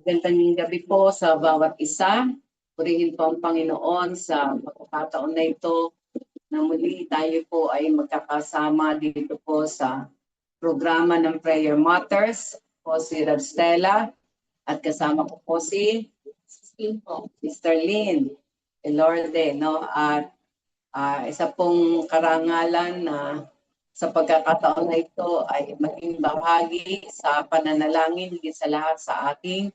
Magandang gabi po sa bawat isa. Purihin po ang Panginoon sa pagkakataon na ito na muli tayo po ay magkakasama dito po sa programa ng Prayer Matters. Po si Rev Stella at kasama ko po si Mr. Lynn Elorde, no? At isa pong karangalan na sa pagkakataon na ito ay maging bahagi sa pananalangin higit sa lahat sa ating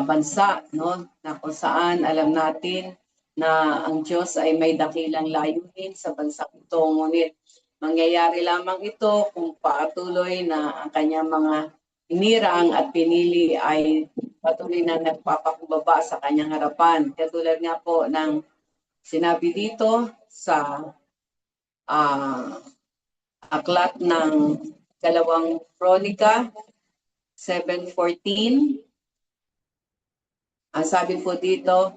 bansa, no? Na kung saan alam natin na ang Diyos ay may dakilang layunin sa bansa ito. Ngunit mangyayari lamang ito kung patuloy na ang kanyang mga inirang at pinili ay patuloy na nagpapakumbaba sa kanyang harapan. Katulad nga po ng sinabi dito sa aklat ng Kalawang Kronika 7:14. Ang sabi po dito,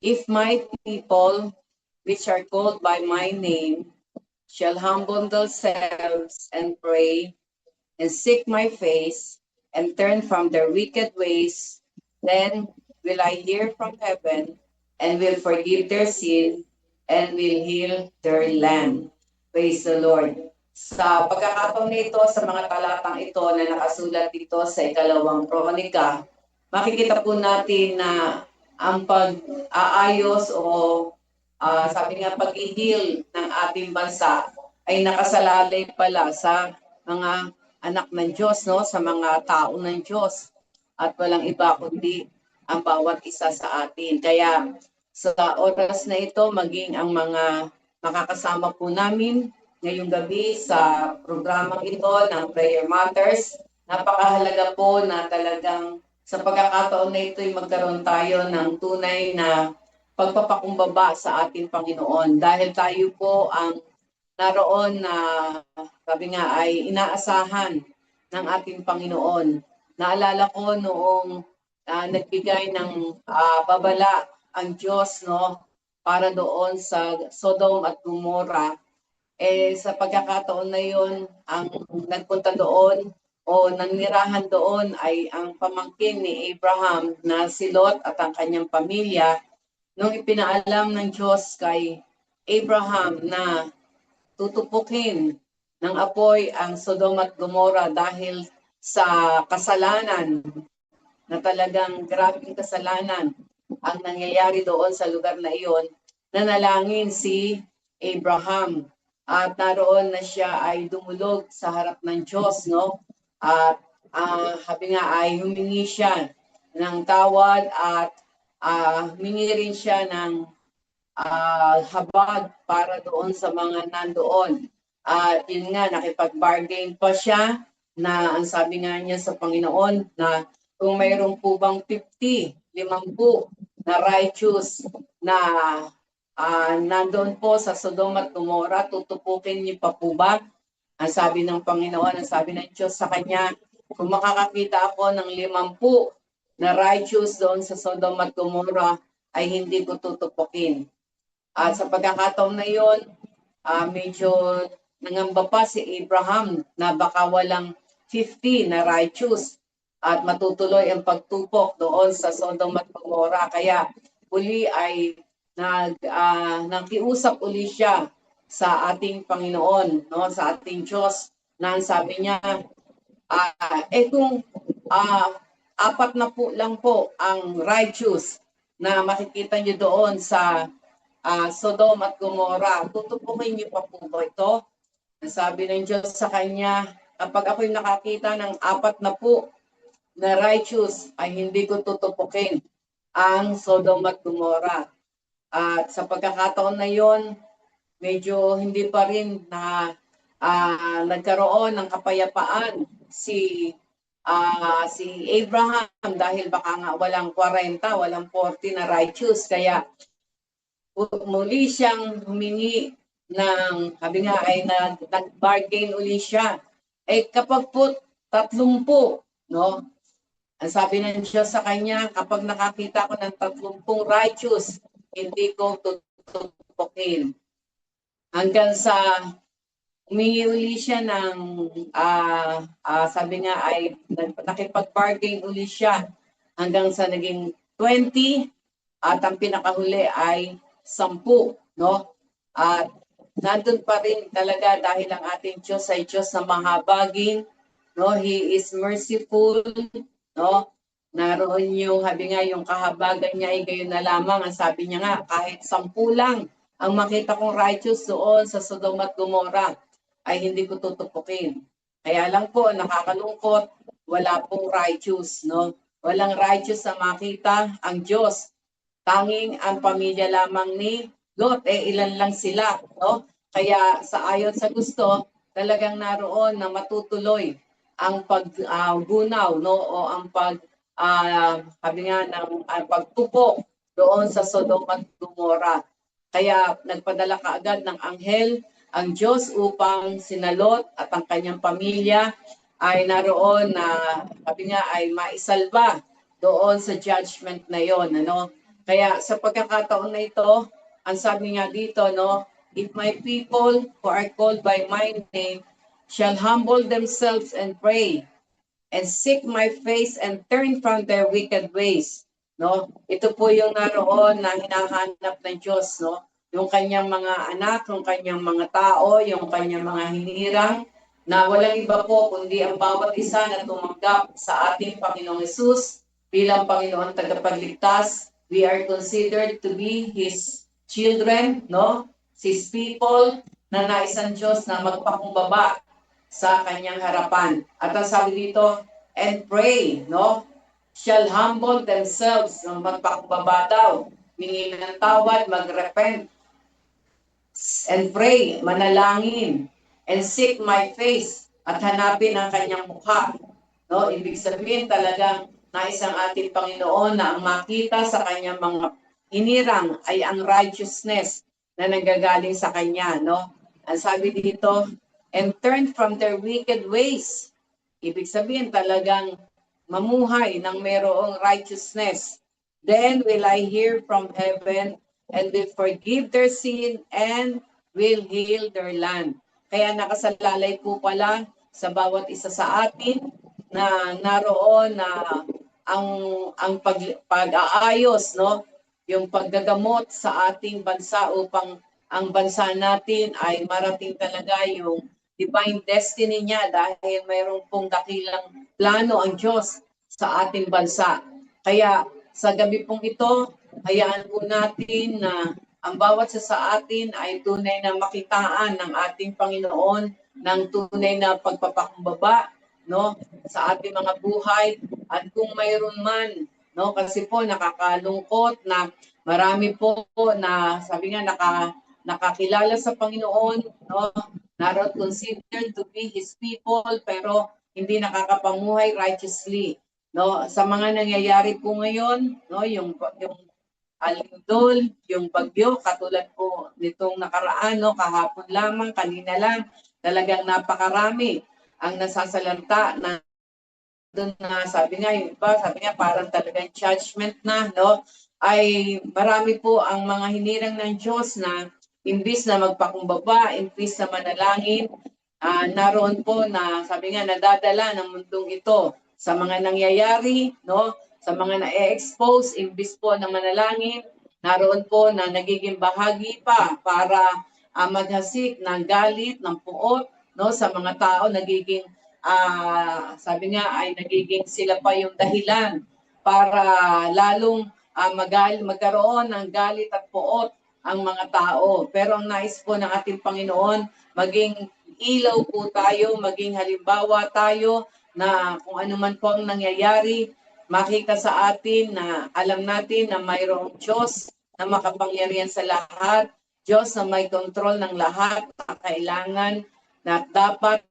if my people, which are called by my name, shall humble themselves and pray, and seek my face, and turn from their wicked ways, then will I hear from heaven, and will forgive their sin, and will heal their land. Praise the Lord. Sa pagkakataon nito, sa mga talatang ito na nakasulat dito sa Ikalawang Kronika, makikita po natin na ang pag-aayos o sabi nga pag-ihil ng ating bansa ay nakasalalay pala sa mga anak ng Diyos, no? Sa mga tao ng Diyos. At walang iba kundi ang bawat isa sa atin. Kaya sa oras na ito, maging ang mga makakasama po namin ngayong gabi sa programang ito ng Prayer Matters, napakahalaga po na talagang sa pagkakataon na ito ay magkaroon tayo ng tunay na pagpapakumbaba sa ating Panginoon. Dahil tayo po ang naroon na sabi nga ay inaasahan ng ating Panginoon. Naalala ko noong nagbigay ng babala ang Diyos, no, para doon sa Sodom at Gomorrah. Sa pagkakataon na yon, ang nagpunta doon o nanirahan doon ay ang pamangkin ni Abraham na si Lot at ang kanyang pamilya. Nung ipinaalam ng Diyos kay Abraham na tutupukin ng apoy ang Sodom at Gomorrah dahil sa kasalanan, na talagang grabing kasalanan ang nangyayari doon sa lugar na iyon, nanalangin si Abraham at naroon na siya ay dumulog sa harap ng Diyos, no? At sabi nga ay humingi siya ng tawad at humingi rin siya ng habag para doon sa mga nandoon. At yun nga, nakipag-bargain pa siya na ang sabi nga niya sa Panginoon na kung mayroon po bang 50, 50 na righteous na nandoon po sa Sodom at Gomorrah, tutupukin niyo pa po ba? Ang sabi ng Panginoon, ang sabi ng Diyos sa kanya, kung makakakita ako ng 50 na righteous doon sa Sodom at Gomorrah, ay hindi ko tutupukin. At sa pagkakataon na yon, medyo nangamba pa si Abraham na baka walang 50 na righteous at matutuloy ang pagtupok doon sa Sodom at Gomorrah. Kaya uli ay nakiusap uli siya sa ating Panginoon, no, sa ating Diyos, na sabi niya, kung 40 lang po ang righteous na makikita niyo doon sa Sodom at Gomorrah, tutupukin niyo pa po ba ito? Sabi ng Diyos sa kanya, kapag ako'y nakakita ng 40 na righteous, ay hindi ko tutupukin ang Sodom at Gomorrah. At sa pagkakataon na yon, medyo hindi pa rin na nagkaroon ng kapayapaan si Abraham dahil baka nga walang 40, walang 40 na righteous. Kaya muli siyang humingi ng, sabi nga ay nag-bargain uli siya. Kapag po 30, no? Ang sabi ng Diyos sa kanya, kapag nakakita ko ng 30 righteous, hindi ko tutupukin. Hanggang sa humingi uli siya ng, sabi nga ay nakipag-bargain uli siya hanggang sa naging 20 at ang pinakahuli ay 10, no? At nandun pa rin talaga dahil ang ating Diyos ay Diyos na mahabagin, no? He is merciful, no? Naroon yung, sabi nga, yung kahabagan niya ay gayon na lamang. Ang sabi niya nga, kahit 10 lang ang makita kong righteous doon sa Sodom at Gomorrah, ay hindi ko tutupukin. Kaya lang po, nakakalungkot, wala pong righteous, no? Walang righteous na makita ang Diyos. Tanging ang pamilya lamang ni Lot, ilan lang sila, no? Kaya sa ayon sa gusto, talagang naroon na matutuloy ang paggunaw, no? O ang sabi nga ng pagtupok doon sa Sodom at Gomorrah. Kaya nagpadala kaagad ng anghel ang Diyos upang sinalot at ang kanyang pamilya ay naroon na sabi nga ay maisalba doon sa judgment na yon, ano? Kaya sa pagkakataon na ito, ang sabi nga dito, no, if my people who are called by my name shall humble themselves and pray and seek my face and turn from their wicked ways, no? Ito po yung naroon na hinahanap ng Diyos, no? Yung kanyang mga anak, yung kanyang mga tao, yung kanyang mga hinirang, na walang iba po kundi ang bawat isa na tumanggap sa ating Panginoong Hesus bilang Panginoon tagapagligtas. We are considered to be His children, no? His people, na naisang Diyos na magpakumbaba sa kanyang harapan. At ang sabi dito, and pray, no? Shall humble themselves, no? Magpakumbaba daw, mingi ng tawad, mag-repent, and pray, manalangin, and seek my face, at hanapin ang kanyang mukha. No? Ibig sabihin talagang nais ang ating Panginoon na ang makita sa kanyang mga hinirang ay ang righteousness na nanggagaling sa kanya. No? Ang sabi dito, and turn from their wicked ways. Ibig sabihin talagang mamuhay ng mayroong righteousness. Then will I hear from heaven and will forgive their sin and will heal their land. Kaya nakasalalay po pala sa bawat isa sa atin na naroon na ang pag-aayos, no? Yung paggagamot sa ating bansa upang ang bansa natin ay marating talaga yung divine destiny niya dahil mayroong pong dakilang plano ang Diyos sa ating bansa. Kaya sa gabi pong ito, hayaan po natin na ang bawat sa atin ay tunay na makitaan ng ating Panginoon ng tunay na pagpapakumbaba, no, sa ating mga buhay. At kung mayroon man, no, kasi po nakakalungkot na marami po na sabi nga nakakilala sa Panginoon, no, not considered to be His people, pero hindi nakakapamuhay righteously. No, sa mga nangyayari po ngayon, no, yung alindol, yung bagyo, katulad po nitong nakaraan, no, kahapon lamang, kanina lang, talagang napakarami ang nasasalanta na doon na sabi nga, yung iba, sabi nga parang talagang judgment na, no, ay marami po ang mga hinirang ng Diyos na imbis na magpakumbaba, imbis na manalangin, naroon po na sabi nga nadadala ng mundong ito sa mga nangyayari, no, sa mga na-expose, imbis po na manalangin, naroon po na nagiging bahagi pa para maghasik ng galit, ng puot, no, sa mga tao, nagiging sabi nga ay nagiging sila pa yung dahilan para lalong magkaroon ng galit at puot ang mga tao. Pero ang nais po ng ating Panginoon, maging ilaw po tayo, maging halimbawa tayo na kung ano man po ang nangyayari, makita sa atin na alam natin na mayroong Diyos na makapangyarihan sa lahat, Diyos na may kontrol ng lahat, na kailangan na dapat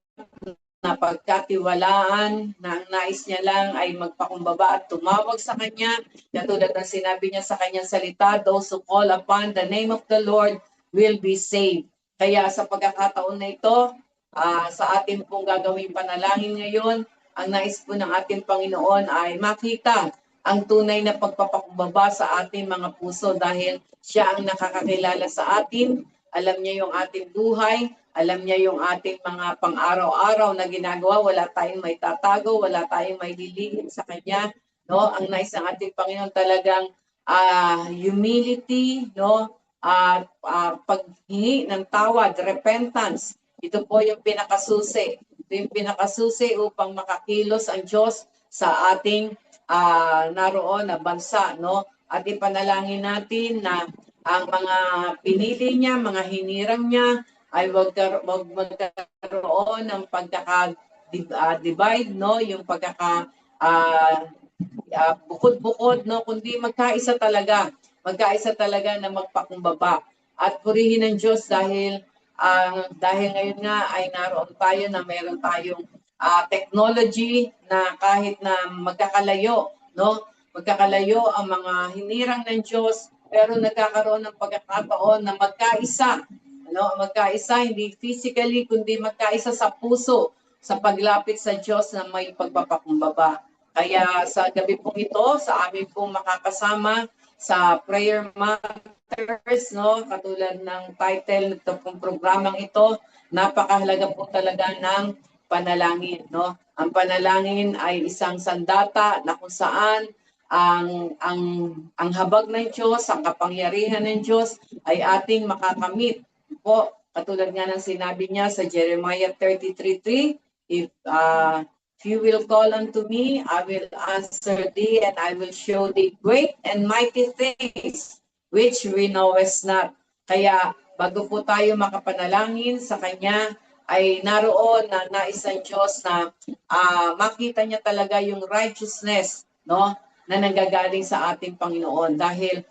na pagkatiwalaan na ang nais niya lang ay magpakumbaba at tumawag sa kanya. Katulad ng sinabi niya sa kanyang salita, those who call upon the name of the Lord will be saved. Kaya sa pagkakataon na ito, sa ating pong gagawing panalangin ngayon, ang nais po ng ating Panginoon ay makita ang tunay na pagpapakumbaba sa ating mga puso dahil siya ang nakakakilala sa atin, alam niya yung ating buhay, alam niya yung ating mga pang-araw-araw na ginagawa, wala tayong may tatago, wala tayong may lilihim sa Kanya. no? Ang nais ng ating Panginoon talagang humility, no? Paghingi ng tawad, repentance. Ito po yung pinakasusi. Ito yung pinakasusi upang makakilos ang Diyos sa ating naroon na bansa, no? At ipanalangin natin na ang mga pinili niya, mga hinirang niya, ay magkaroon ng pagkaka-divide, no? Yung bukod-bukod, no? Kundi magkaisa talaga na magpakumbaba. At purihin ng Diyos dahil ngayon nga ay naroon tayo na meron tayong technology na kahit na magkakalayo, no? Magkakalayo ang mga hinirang ng Diyos, pero nagkakaroon ng pagkakataon na magkaisa, ano? Magkaisa hindi physically kundi magkaisa sa puso sa paglapit sa Diyos na may pagpapakumbaba. Kaya sa gabi pong ito, sa amin pong makakasama sa Prayer Matters, no? Katulad ng title nito pong programang ito, napakahalaga po talaga ng panalangin, no? Ang panalangin ay isang sandata na kung saan ang habag ng Diyos, ang kapangyarihan ng Diyos ay ating makakamit. Po, katulad nga ng sinabi niya sa Jeremiah 33:3, if you will call unto me, I will answer thee, and I will show thee great and mighty things which we knowest not. Kaya bago po tayo makapanalangin sa Kanya, ay naroon na nais ng Diyos na makita niya talaga yung righteousness, no, na nanggagaling sa ating Panginoon. Dahil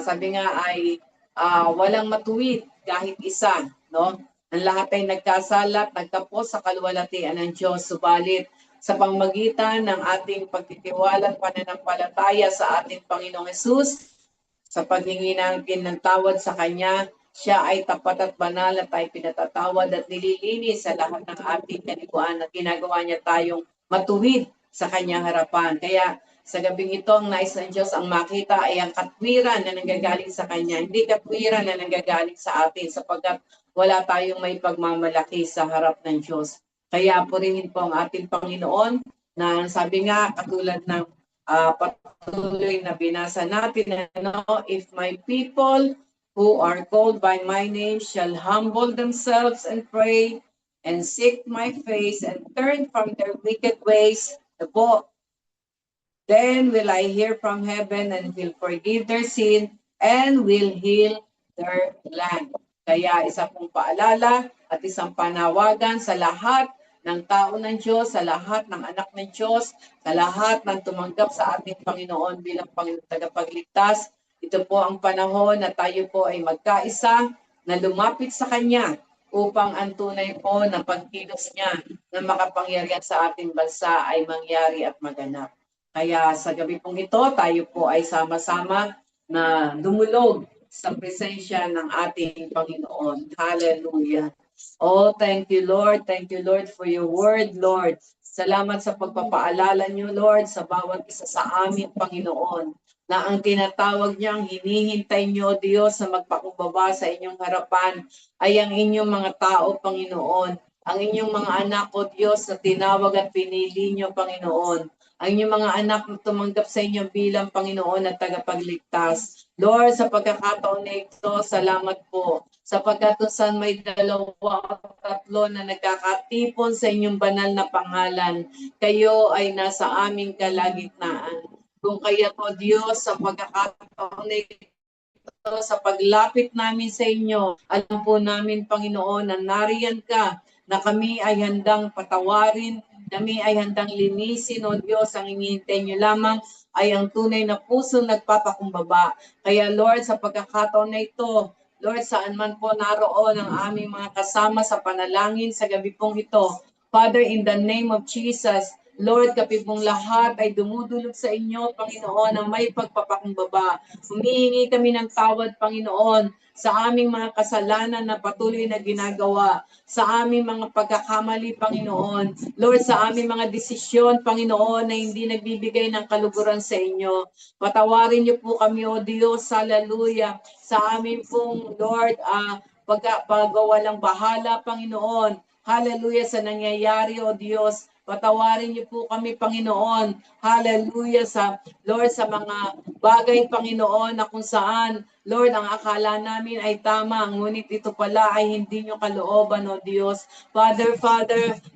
sabi nga ay walang matuwid kahit isa, no? Ang lahat ay nagkasala, nagkapos sa kaluwalhatian ng Diyos. Subalit sa pamamagitan ng ating pagtitiwala at pananampalataya sa ating Panginoong Hesus, sa paghingi natin ng tawad sa Kanya, siya ay tapat at banal at ay pinatatawad at nililinis sa lahat ng ating kaniguan at ginagawa niya tayong matuwid sa Kanyang harapan. Kaya sa gabing ito, ang nais ng Diyos ang makita ay ang katwiran na nanggagaling sa Kanya, hindi katwiran na nanggagaling sa atin sapagkat wala tayong may pagmamalaki sa harap ng Diyos. Kaya purihin po ang ating Panginoon na sabi nga katulad ng patuloy na binasa natin, if my people who are called by my name shall humble themselves and pray and seek my face and turn from their wicked ways, then will I hear from heaven and will forgive their sin and will heal their land. Kaya isa pong paalala at isang panawagan sa lahat ng tao ng Diyos, sa lahat ng anak ng Diyos, sa lahat ng tumanggap sa ating Panginoon bilang Panginoon tagapagligtas. Ito po ang panahon na tayo po ay magkaisa na lumapit sa Kanya upang ang tunay po na pagkilos niya na makapangyarihan sa ating bansa ay mangyari at maganap. Kaya sa gabi pong ito, tayo po ay sama-sama na dumulog sa presensya ng ating Panginoon. Hallelujah. Oh, thank you, Lord. Thank you, Lord, for your word, Lord. Salamat sa pagpapaalala niyo, Lord, sa bawat isa sa amin, Panginoon, na ang tinatawag niyang hinihintay niyo, Diyos, na magpakumbaba sa inyong harapan ay ang inyong mga tao, Panginoon. Ang inyong mga anak, O Diyos, na tinawag at pinili niyo, Panginoon. Ang inyong mga anak na tumanggap sa inyo bilang Panginoon at tagapagligtas. Lord, sa pagkakataon na ito, salamat po. Sapagkat saan may dalawa o tatlo na nagkakatipon sa inyong banal na pangalan, kayo ay nasa aming kalagitnaan. Kung kaya po Diyos, sa pagkakataon na ito, sa paglapit namin sa inyo, alam po namin, Panginoon, na nariyan ka, na kami ay handang patawarin, kami ay handang linisin, O Diyos, ang hinihintay niyo lamang ay ang tunay na puso nagpapakumbaba. Kaya Lord, sa pagkakataon na ito, Lord, saan man po naroon ang aming mga kasama sa panalangin sa gabi pong ito, Father, in the name of Jesus, Lord, kami pong lahat ay dumudulog sa inyo, Panginoon, na may pagpapakumbaba. Humihingi kami ng tawad, Panginoon, sa aming mga kasalanan na patuloy na ginagawa, sa aming mga pagkakamali, Panginoon. Lord, sa aming mga desisyon, Panginoon, na hindi nagbibigay ng kaluguran sa inyo. Patawarin niyo po kami, O Diyos, hallelujah, sa aming pong, Lord, pagkawalang bahala, Panginoon. Hallelujah, sa nangyayari, O Diyos, Patawarin niyo po kami, Panginoon. Hallelujah, Lord, sa mga bagay, Panginoon, na kung saan, Lord, ang akala namin ay tama, ngunit ito pala ay hindi niyo kalooban, O Diyos. Father,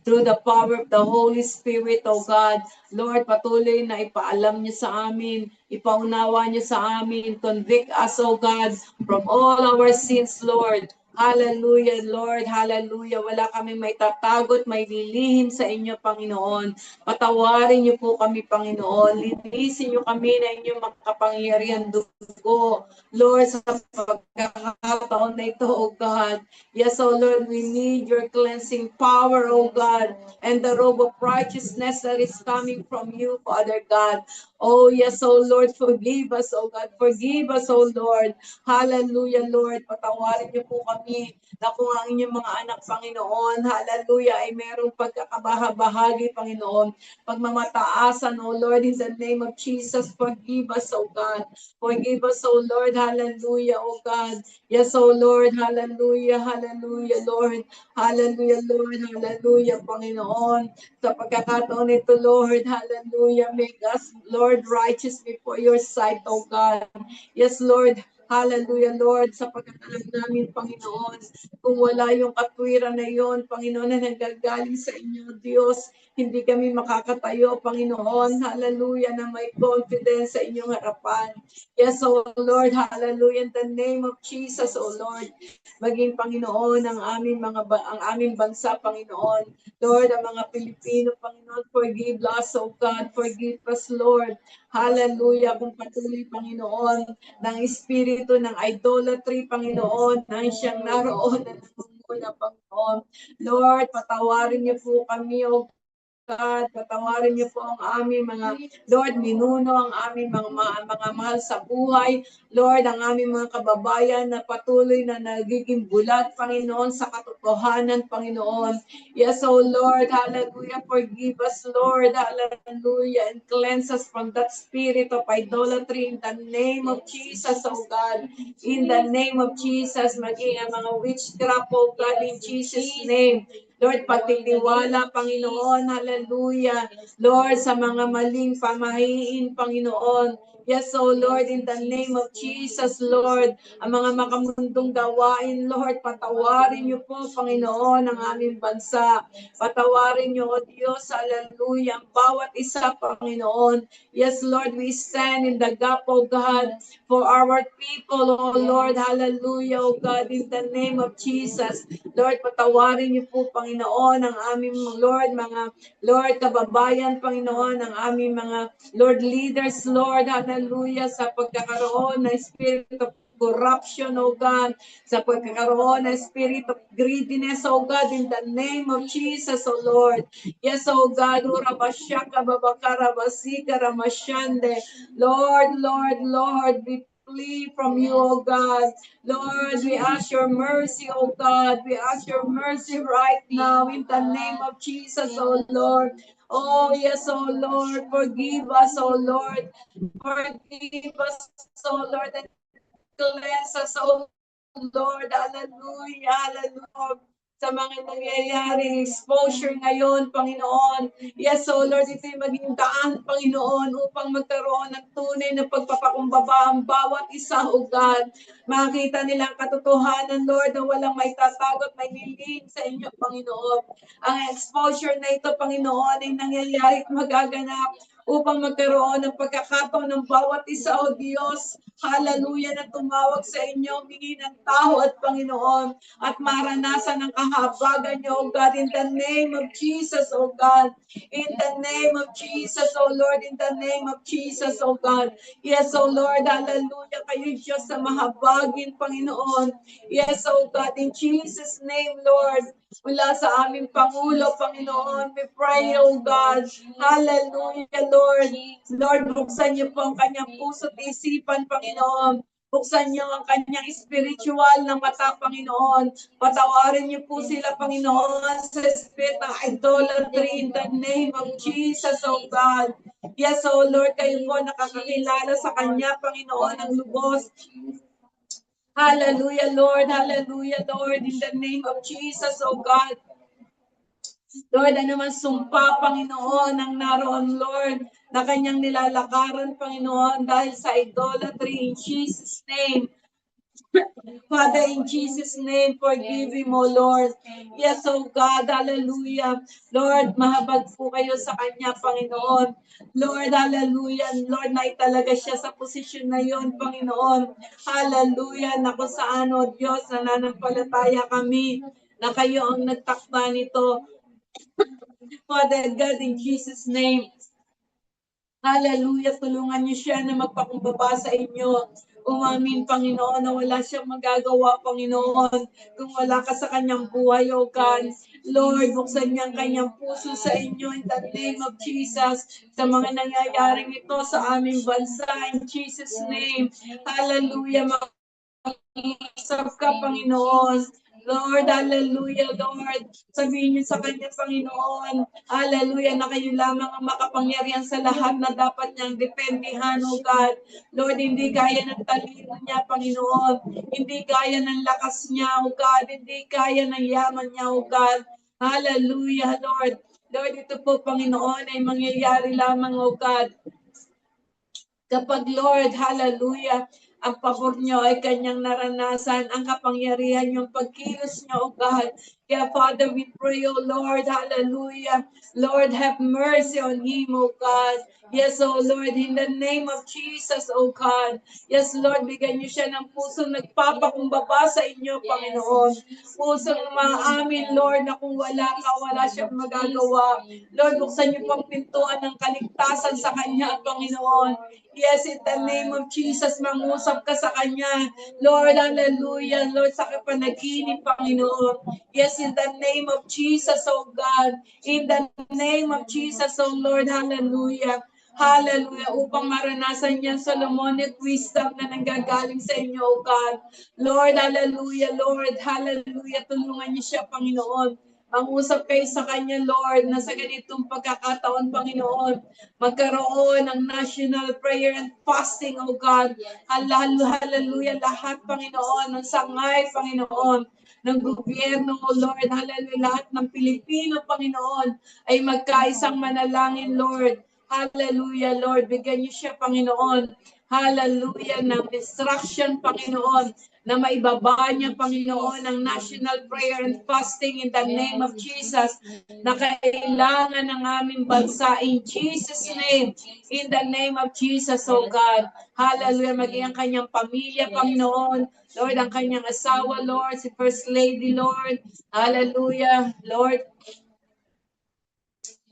through the power of the Holy Spirit, O God, Lord, patuloy na ipaalam niyo sa amin, ipaunawa niyo sa amin, convict us, O God, from all our sins, Lord. Hallelujah, Lord. Hallelujah. Wala kami may tatagot, may lilihim sa inyo, Panginoon. Patawarin niyo po kami, Panginoon. Linisin niyo kami na inyong makapangyarihan dugo. Lord, sa pagkakataon na ito, O God. Yes, O Lord, we need your cleansing power, O God, and the robe of righteousness that is coming from you, Father God. Oh, yes, oh Lord, forgive us, oh God. Forgive us, oh Lord. Hallelujah, Lord. Patawarin niyo po kami na kung ang inyong mga anak, Panginoon, hallelujah, ay merong pagkakabahabahagi, Panginoon. Pagmamataasan, oh Lord, in the name of Jesus, forgive us, oh God. Forgive us, oh Lord, hallelujah, oh God. Yes, oh Lord, hallelujah, hallelujah, Lord. Hallelujah, Lord, hallelujah, Panginoon. Sa pagkakataon nito, Lord, hallelujah, make us, Lord, righteous before your sight, oh God. Yes, Lord, hallelujah, Lord, sa pagkakalam namin, Panginoon, kung wala yung katwiran na yon, Panginoon, na nanggagaling sa inyo, Diyos, hindi kami makakatayo, Panginoon, hallelujah, na may confidence sa inyong harapan. Yes, oh Lord, hallelujah, in the name of Jesus, oh Lord, maging Panginoon ang aming bansa, Panginoon. Lord, ang mga Pilipino, Panginoon, forgive us, oh God, forgive us, Lord. Hallelujah, kung patuloy, Panginoon, ng espiritu ng idolatry, Panginoon, nang siyang naroon na nangunguna, Panginoon. Lord, patawarin niyo po kami, oh God, patawarin niyo po ang aming mga, Lord, minuno ang aming mga mahal sa buhay. Lord, ang aming mga kababayan na patuloy na nagiging bulag, Panginoon, sa katotohanan, Panginoon. Yes, oh Lord, hallelujah, forgive us, Lord, hallelujah, and cleanse us from that spirit of idolatry in the name of Jesus, oh God. In the name of Jesus, maging ang mga witchcraft, oh God, in Jesus' name. Lord, pagtitiwala, Panginoon, hallelujah. Lord, sa mga maling pamahiin, Panginoon. Yes, oh Lord, in the name of Jesus, Lord, ang mga makamundong gawain, Lord, patawarin niyo po, Panginoon, ang aming bansa. Patawarin niyo, O Diyos, hallelujah, ang bawat isa, Panginoon. Yes, Lord, we stand in the gap, O God, for our people, O Lord, hallelujah, O God, in the name of Jesus. Lord, patawarin niyo po, Panginoon, ang aming Lord, mga Lord, kababayan, Panginoon, ang aming mga Lord leaders, Lord, hallelujah, sa pagkakaroon ng spirit of corruption, O God, sa pagkakaroon ng spirit of greediness, O God, in the name of Jesus, O Lord. Yes, O God, Urabashaka, Babakara, Basika, Ramashande. Lord, Lord, Lord, we plea from you, O God. Lord, we ask your mercy, O God. We ask your mercy right now in the name of Jesus, O Lord. Oh, yes, oh Lord, forgive us, oh Lord. Forgive us, oh Lord, and cleanse us, oh Lord. Hallelujah, hallelujah. Sa mga nangyayaring exposure ngayon, Panginoon. Yes, oh Lord, ito'y maging daan, Panginoon, upang magkaroon ng tunay na pagpapakumbaba ang bawat isa, oh God. Makita nila ang katotohanan, Lord, na walang may tatagot, may lilin sa inyo, Panginoon. Ang exposure na ito, Panginoon, ay nangyayari at magaganap upang magkaroon ng pagkakataon ng bawat isa, O Diyos, hallelujah, na tumawag sa inyo, humingi ng tao at Panginoon, at maranasan ang kahabagan niyo, O God, in the name of Jesus, O God, in the name of Jesus, O Lord, in the name of Jesus, O God. Yes, O Lord, hallelujah, kayo Diyos sa mahabagin, Panginoon. Yes, O God, in Jesus' name, Lord, mula sa aming Pangulo, Panginoon, we pray, O God, hallelujah, Lord. Lord, buksan niyo po ang kanyang puso at isipan, Panginoon. Buksan niyo ang kanyang spiritual na mata, Panginoon. Patawarin niyo po sila, Panginoon, sa spirit ng idolatry in the name of Jesus, O God. Yes, O Lord, kayo po nakakakilala sa kanya, Panginoon, ang lubos. Hallelujah, Lord. Hallelujah, Lord. In the name of Jesus, oh God. Lord, ano man sumpa, Panginoon, ang naroon, Lord, na kanyang nilalakaran, Panginoon, dahil sa idolatry, in Jesus' name. Father, in Jesus' name, forgive him, O Lord. Yes, O God, hallelujah. Lord, mahabag po kayo sa kanya, Panginoon. Lord, hallelujah. Lord, naitalaga siya sa posisyon na yon, Panginoon. Hallelujah. Na kung saan, O Diyos, nananampalataya kami na kayo ang nagtakda nito. Father God, in Jesus' name, hallelujah, tulungan niyo siya na magpakumbaba sa inyo. Umamin, Panginoon, na wala siyang magagawa, Panginoon, kung wala ka sa kanyang buhay, O God. Lord, buksan niya ang kanyang puso sa inyo in the name of Jesus sa mga nangyayaring ito sa aming bansa in Jesus' name. Hallelujah, mag-isap ka, Panginoon. Lord, hallelujah, Lord. Sabihin niyo sa kanya, Panginoon, hallelujah, na kayo lamang ang makapangyarihan sa lahat na dapat niyang dependihan, O God. Lord, hindi kaya ng talino niya, Panginoon. Hindi kaya ng lakas niya, O God. Hindi kaya ng yaman niya, O God. Hallelujah, Lord. Lord, ito po, Panginoon, ay mangyayari lamang, O God. Kapag, Lord, hallelujah, ang pabor niyo ay kanyang naranasan, ang kapangyarihan yung pagkilos niyo, O God. Kaya, Father, we pray, O Lord, hallelujah. Lord, have mercy on him, O God. Yes, O Lord, in the name of Jesus, O God. Yes, Lord, bigyan niyo siya ng pusong nagpapakumbaba sa inyo, Panginoon. Pusong maamin, Lord, na kung wala ka, wala siyang magagawa. Lord, buksan niyo pang pintuan ng kaligtasan sa kanya, Panginoon. Yes, in the name of Jesus, mangusap ka sa Kanya. Lord, hallelujah. Lord, sa kapanaginip, Panginoon. Yes, in the name of Jesus, oh God. In the name of Jesus, oh Lord, hallelujah. Hallelujah. Upang maranasan niya Solomonic wisdom na nanggagaling sa inyo, oh God. Lord, hallelujah, Lord, hallelujah. Tulungan niyo siya, Panginoon. Mangusap kayo sa Kanya, Lord, na sa ganitong pagkakataon, Panginoon, magkaroon ng national prayer and fasting, O God. Hallelujah, lahat, Panginoon, ng sangay, Panginoon, ng gobyerno, O Lord. Hallelujah, lahat ng Pilipino, Panginoon, ay magkaisang manalangin, Lord. Hallelujah, Lord. Bigyan niyo siya, Panginoon. Hallelujah, ng instruction, Panginoon, na maibaba niya, Panginoon, ang national prayer and fasting in the name of Jesus na kailangan ng aming bansa in Jesus' name. In the name of Jesus, oh God. Hallelujah. Maging ang kanyang pamilya, Panginoon. Lord, ang kanyang asawa, Lord, si First Lady, Lord. Hallelujah. Lord,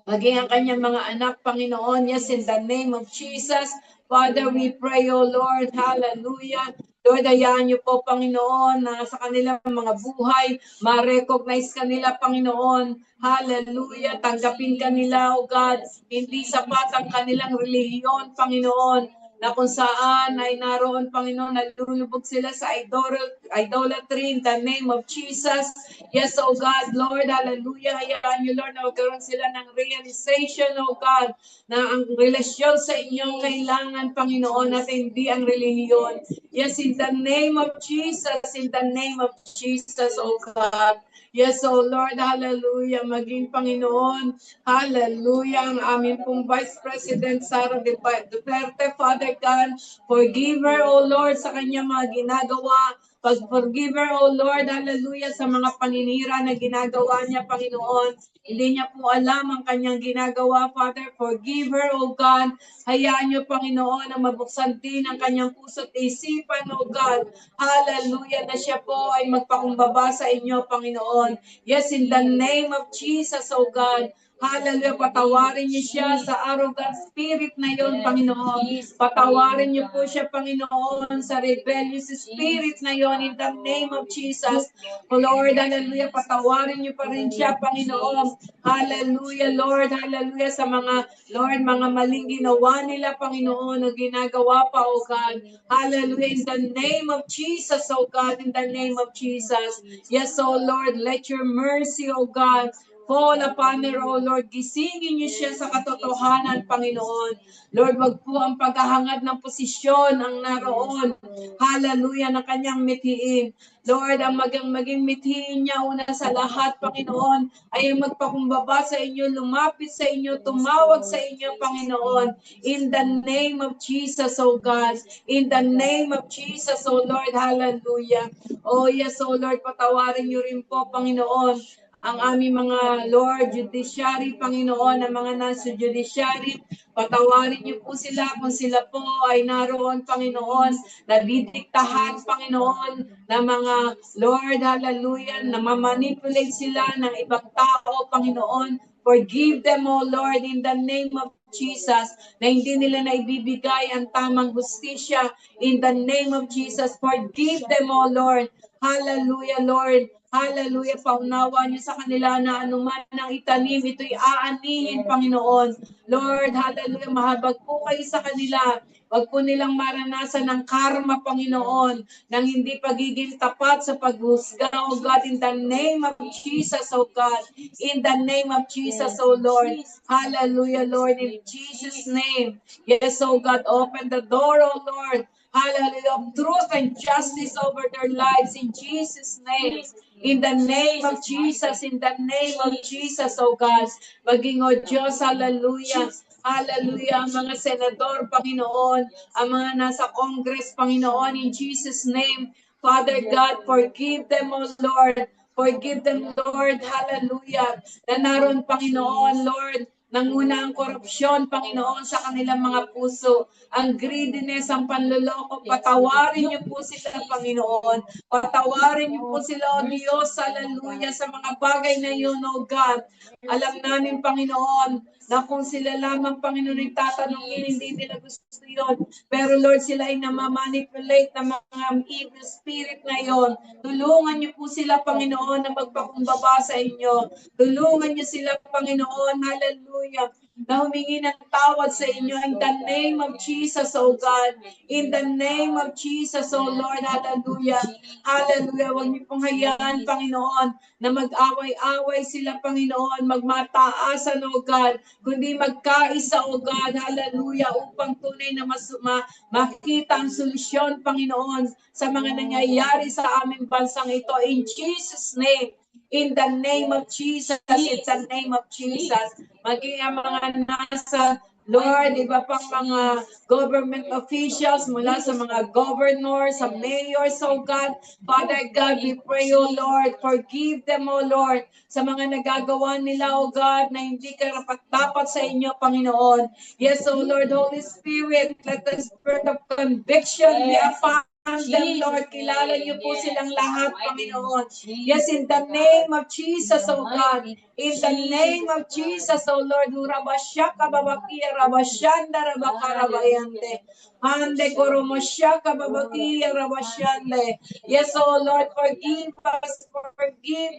maging ang kanyang mga anak, Panginoon. Yes, in the name of Jesus. Father, we pray, O Lord, hallelujah. Lord, hayaan niyo po, Panginoon, na sa kanilang mga buhay, ma-recognize kanila, Panginoon. Hallelujah. Tanggapin kanila, O God. Hindi sapat ang kanilang relihiyon, Panginoon, na kung saan ay naroon, Panginoon, nalulubog sila sa idolatry in the name of Jesus. Yes, oh God, Lord, hallelujah. Hayaan niyo, Lord, na magkaroon sila ng realization, oh God, na ang relasyon sa inyong kailangan, Panginoon, at hindi ang relihiyon. Yes, in the name of Jesus, in the name of Jesus, oh God. Yes, oh Lord, hallelujah. Maging Panginoon, hallelujah. Ang aming pong Vice President Sara Duterte, Father God, forgive her, oh Lord, sa kanyang mga ginagawa. Forgive her, oh Lord, hallelujah, sa mga paninira na ginagawa niya, Panginoon. Hindi niya po alam ang kanyang ginagawa, Father. Forgive her, oh God. Hayaan niyo, Panginoon, na mabuksan din ang kanyang puso't isipan, oh God. Hallelujah, na siya po ay magpakumbaba sa inyo, Panginoon. Yes, in the name of Jesus, oh God. Hallelujah, patawarin niyo siya sa arrogant spirit na yon, Panginoon. Patawarin niyo po siya, Panginoon, sa rebellious spirit na yon in the name of Jesus. O Lord, hallelujah, patawarin niyo pa rin siya, Panginoon. Hallelujah, Lord, hallelujah, sa mga, Lord, mga maling ginawa nila, Panginoon, na ginagawa pa, O God. Hallelujah, in the name of Jesus, O God, in the name of Jesus. Yes, O Lord, let your mercy, O God, call upon her, O Lord. Gisingin niyo siya sa katotohanan, Panginoon. Lord, wag po ang paghahangad ng posisyon ang naroon. Hallelujah, na kanyang mithiin. Lord, ang maging mithiin niya una sa lahat, Panginoon, ay ang magpakumbaba sa inyo, lumapit sa inyo, tumawag sa inyo, Panginoon. In the name of Jesus, O God. In the name of Jesus, O Lord. Hallelujah. Oh yes, O Lord, patawarin niyo rin po, Panginoon, ang aming mga Lord, judiciary, Panginoon, ang mga nasa judiciary, patawarin niyo po sila kung sila po ay naroon, Panginoon, nadidiktahan, Panginoon, na mga Lord, hallelujah, na mamanipulate sila ng ibang tao, Panginoon. Forgive them, O Lord, in the name of Jesus, na hindi nila na ibibigay ang tamang hustisya. In the name of Jesus, forgive them, O Lord. Hallelujah, Lord. Hallelujah, paunawa niyo sa kanila na anuman ang itanim, ito'y aanihin, Panginoon. Lord, hallelujah, mahabag po kayo sa kanila. Wag po nilang maranasan ng karma, Panginoon, ng hindi pagiging tapat sa paghusga, O God, in the name of Jesus, O God. In the name of Jesus, O Lord. Hallelujah, Lord, in Jesus' name. Yes, O God, open the door, O Lord. Hallelujah, of truth and justice over their lives in Jesus' name. In the name of Jesus, in the name of Jesus, O God. Maging, O Diyos, hallelujah. Hallelujah, ang mga senador, Panginoon, ang mga nasa Congress, Panginoon, in Jesus' name. Father God, forgive them, O Lord. Forgive them, Lord. Hallelujah. Na naroon, Panginoon, Lord, nanguna ang korupsyon, Panginoon, sa kanilang mga puso. Ang greediness, ang panloloko, patawarin niyo po sila, Panginoon. Patawarin niyo po sila, O Diyos, hallelujah, sa mga bagay na yun, O God. Alam namin, Panginoon, na kung sila lamang, Panginoon, ay tatanungin, hindi nila gusto yun. Pero Lord, sila ay namamanipulate ng mga evil spirit na yon. Tulungan niyo po sila, Panginoon, na magpakumbaba sa inyo. Tulungan niyo sila, Panginoon, hallelujah, na humingi ng tawad sa inyo in the name of Jesus, O God. In the name of Jesus, O Lord, hallelujah. Hallelujah. Huwag niyo pong hayaan, Panginoon, na mag-away-away sila, Panginoon, magmataasan, O God, kundi magkaisa, O God, hallelujah, upang tunay na makita ang solusyon, Panginoon, sa mga nangyayari sa aming bansang ito. In Jesus' name. In the name of Jesus, in the name of Jesus, maging ang mga nasa, Lord, iba pang mga government officials mula sa mga governors, sa mayors, oh God. Father God, we pray, oh Lord, forgive them, oh Lord, sa mga nagagawa nila, oh God, na hindi karapat-dapat sa inyo, Panginoon. Yes, oh Lord, Holy Spirit, let the spirit of conviction be upon them, Lord. Kilala niyo po silang lahat, Panginoon. Yes, in the name of Jesus, oh God. In the name of Jesus, oh Lord. Urabashaka babakia rabashanda rabakarabayante. Hande koromoshaka babakia rabashande. Yes, oh Lord, forgive us, forgive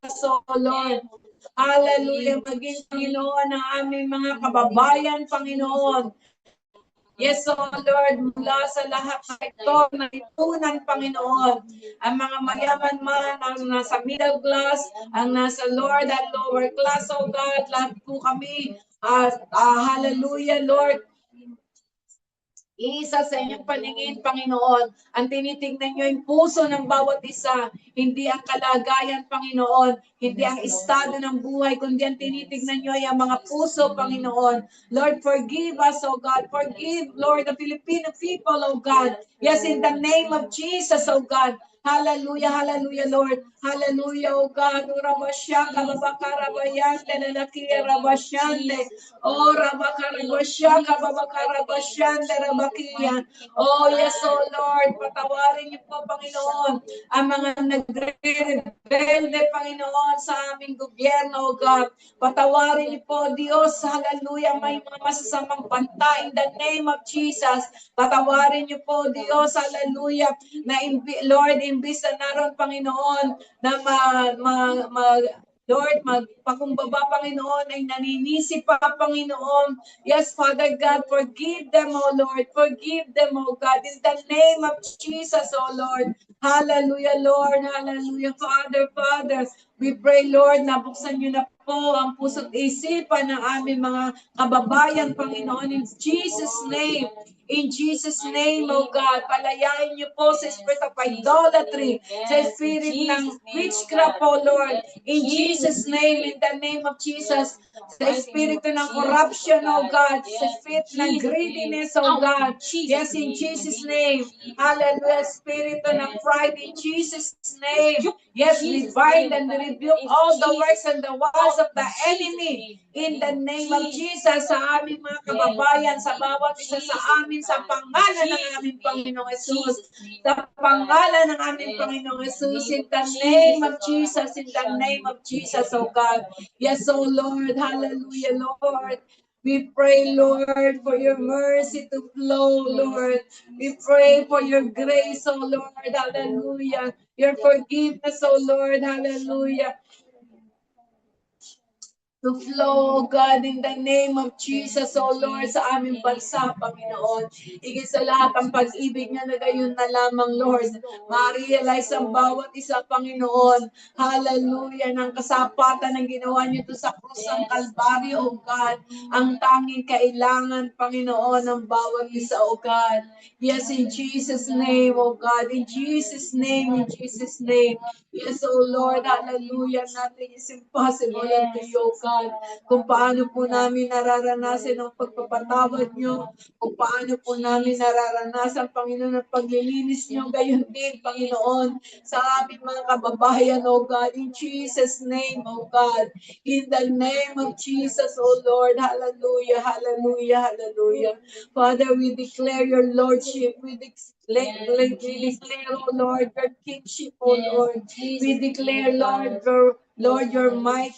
us, oh Lord. Hallelujah. Maging Panginoon ang aming mga kababayan, Panginoon. Yes, O Lord, mula sa lahat ng sektor na ipunan, Panginoon, ang mga mayaman man, ang nasa middle class, ang nasa Lord at lower class, O God, lahat po kami, hallelujah, Lord, isa sa inyong paningin, Panginoon, ang tinitingnan nyo yung puso ng bawat isa, hindi ang kalagayan, Panginoon, hindi ang estado ng buhay, kundi ang tinitingnan nyo ay ang mga puso, Panginoon. Lord, forgive us, O God. Forgive, Lord, the Filipino people, O God. Yes, in the name of Jesus, O God. Hallelujah, hallelujah, Lord. Hallelujah, O God. Urabashaka, babakarabayante, nanakia, rabasyante. Oh, rabakarabashaka, babakarabashante, rabakia. Oh, yes, O Lord. Patawarin niyo po, Panginoon, ang mga nagre-rebelde, Panginoon, sa aming gobyerno, O God. Patawarin niyo po, Diyos, hallelujah, may mga masasamang banta in the name of Jesus. Patawarin niyo po, Diyos, hallelujah, na Lord, imbis na naroon, Panginoon, na Lord, magpakumbaba, Panginoon, ay naninisi pa, Panginoon. Yes, Father God, forgive them, O Lord. Forgive them, O God. In the name of Jesus, O Lord. Hallelujah, Lord. Hallelujah, Father. We pray, Lord, na buksan niyo na po ang puso't isipan ng aming mga kababayan, Panginoon, in Jesus' name. In Jesus' name, O God, palayain niyo po sa spirit of idolatry, sa spirit ng witchcraft, O Lord. In Jesus' name, in the name of Jesus, sa espiritu ng corruption, O God, sa spirit ng greediness, O God. Yes, in Jesus' name. Hallelujah, espiritu ng pride, in Jesus' name. Yes, we bind and rebuke all the works and the wiles of the enemy. In the name of Jesus, sa aming mga kababayan, sa bawat isa sa amin, sa pangalan ng aming Panginoong Jesus, sa pangalan ng aming Panginoong Jesus, in the name of Jesus, in the name of Jesus, oh God. Yes, oh Lord, hallelujah, Lord. We pray, Lord, for your mercy to flow, Lord. We pray for your grace, oh Lord, hallelujah. Your forgiveness, oh Lord, hallelujah. To flow, oh God, in the name of Jesus, oh Lord, sa aming bansa, Panginoon. Higit sa lahat ang pag-ibig niya na gayon na lamang, Lord. Ma-realize ang bawat isa, Panginoon. Hallelujah, ng kasapatan ng ginawa niyo to sa krus ng Kalbaryo, oh God. Ang tanging kailangan, Panginoon, ng bawat isa, oh God. Yes, in Jesus' name, oh God. In Jesus' name, in Jesus' name. Yes, oh Lord, hallelujah. Nothing is impossible unto you, oh God. Kung paano po namin nararanasan ang pagpapatawad nyo, kung paano po namin nararanasan, Panginoon, ang paglilinis nyo, gayon din, Panginoon, sa aming mga kababayan, oh God, in Jesus' name, oh God, in the name of Jesus, oh Lord, hallelujah, hallelujah, hallelujah. Father, we declare your Lordship, we declare, oh Lord, your kingship, oh Lord. We declare, Lord, your might,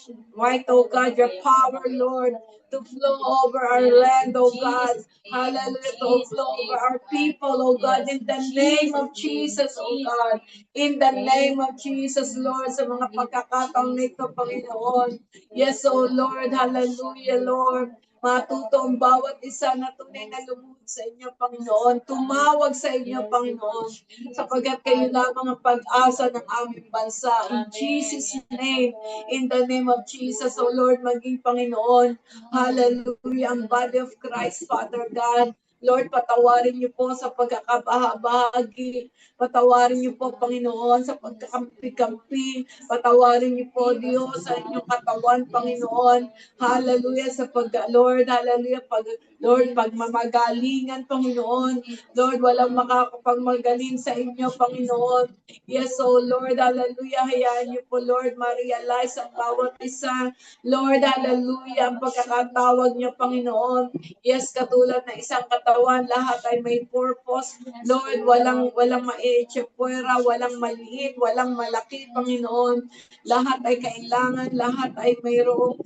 oh God, your power, Lord, to flow over our land, oh God. Hallelujah, to flow over our people, oh God, in the name of Jesus, oh God. In the name of Jesus, Lord, sa mga pagkakataon nito, Panginoon. Yes, oh Lord, hallelujah, Lord. Matuto ang bawat isa na tunay na lumuhod sa inyo, Panginoon. Tumawag sa inyo, Panginoon, sapagkat kayo lamang ang pag-asa ng aming bansa. In Jesus' name, in the name of Jesus, O Lord, maging Panginoon. Hallelujah, ang body of Christ, Father God. Lord, patawarin niyo po sa pagkakabahagi. Patawarin niyo po, Panginoon, sa pagkakampi-kampi. Patawarin niyo po, Diyos, sa inyong katawan, Panginoon. Hallelujah, sa Lord, hallelujah, Lord, pagmamagalingan, Panginoon. Lord, walang makakapagmagaling sa inyo, Panginoon. Yes, oh Lord, hallelujah, hayaan niyo po, Lord, ma-realize ang bawat isa. Lord, hallelujah, ang pagkakatawag niyo, Panginoon. Yes, katulad ng isang katawan, lahat ay may purpose. Lord, walang maiitsipwera, walang maliit, walang malaki, Panginoon. Lahat ay kailangan, lahat ay mayroong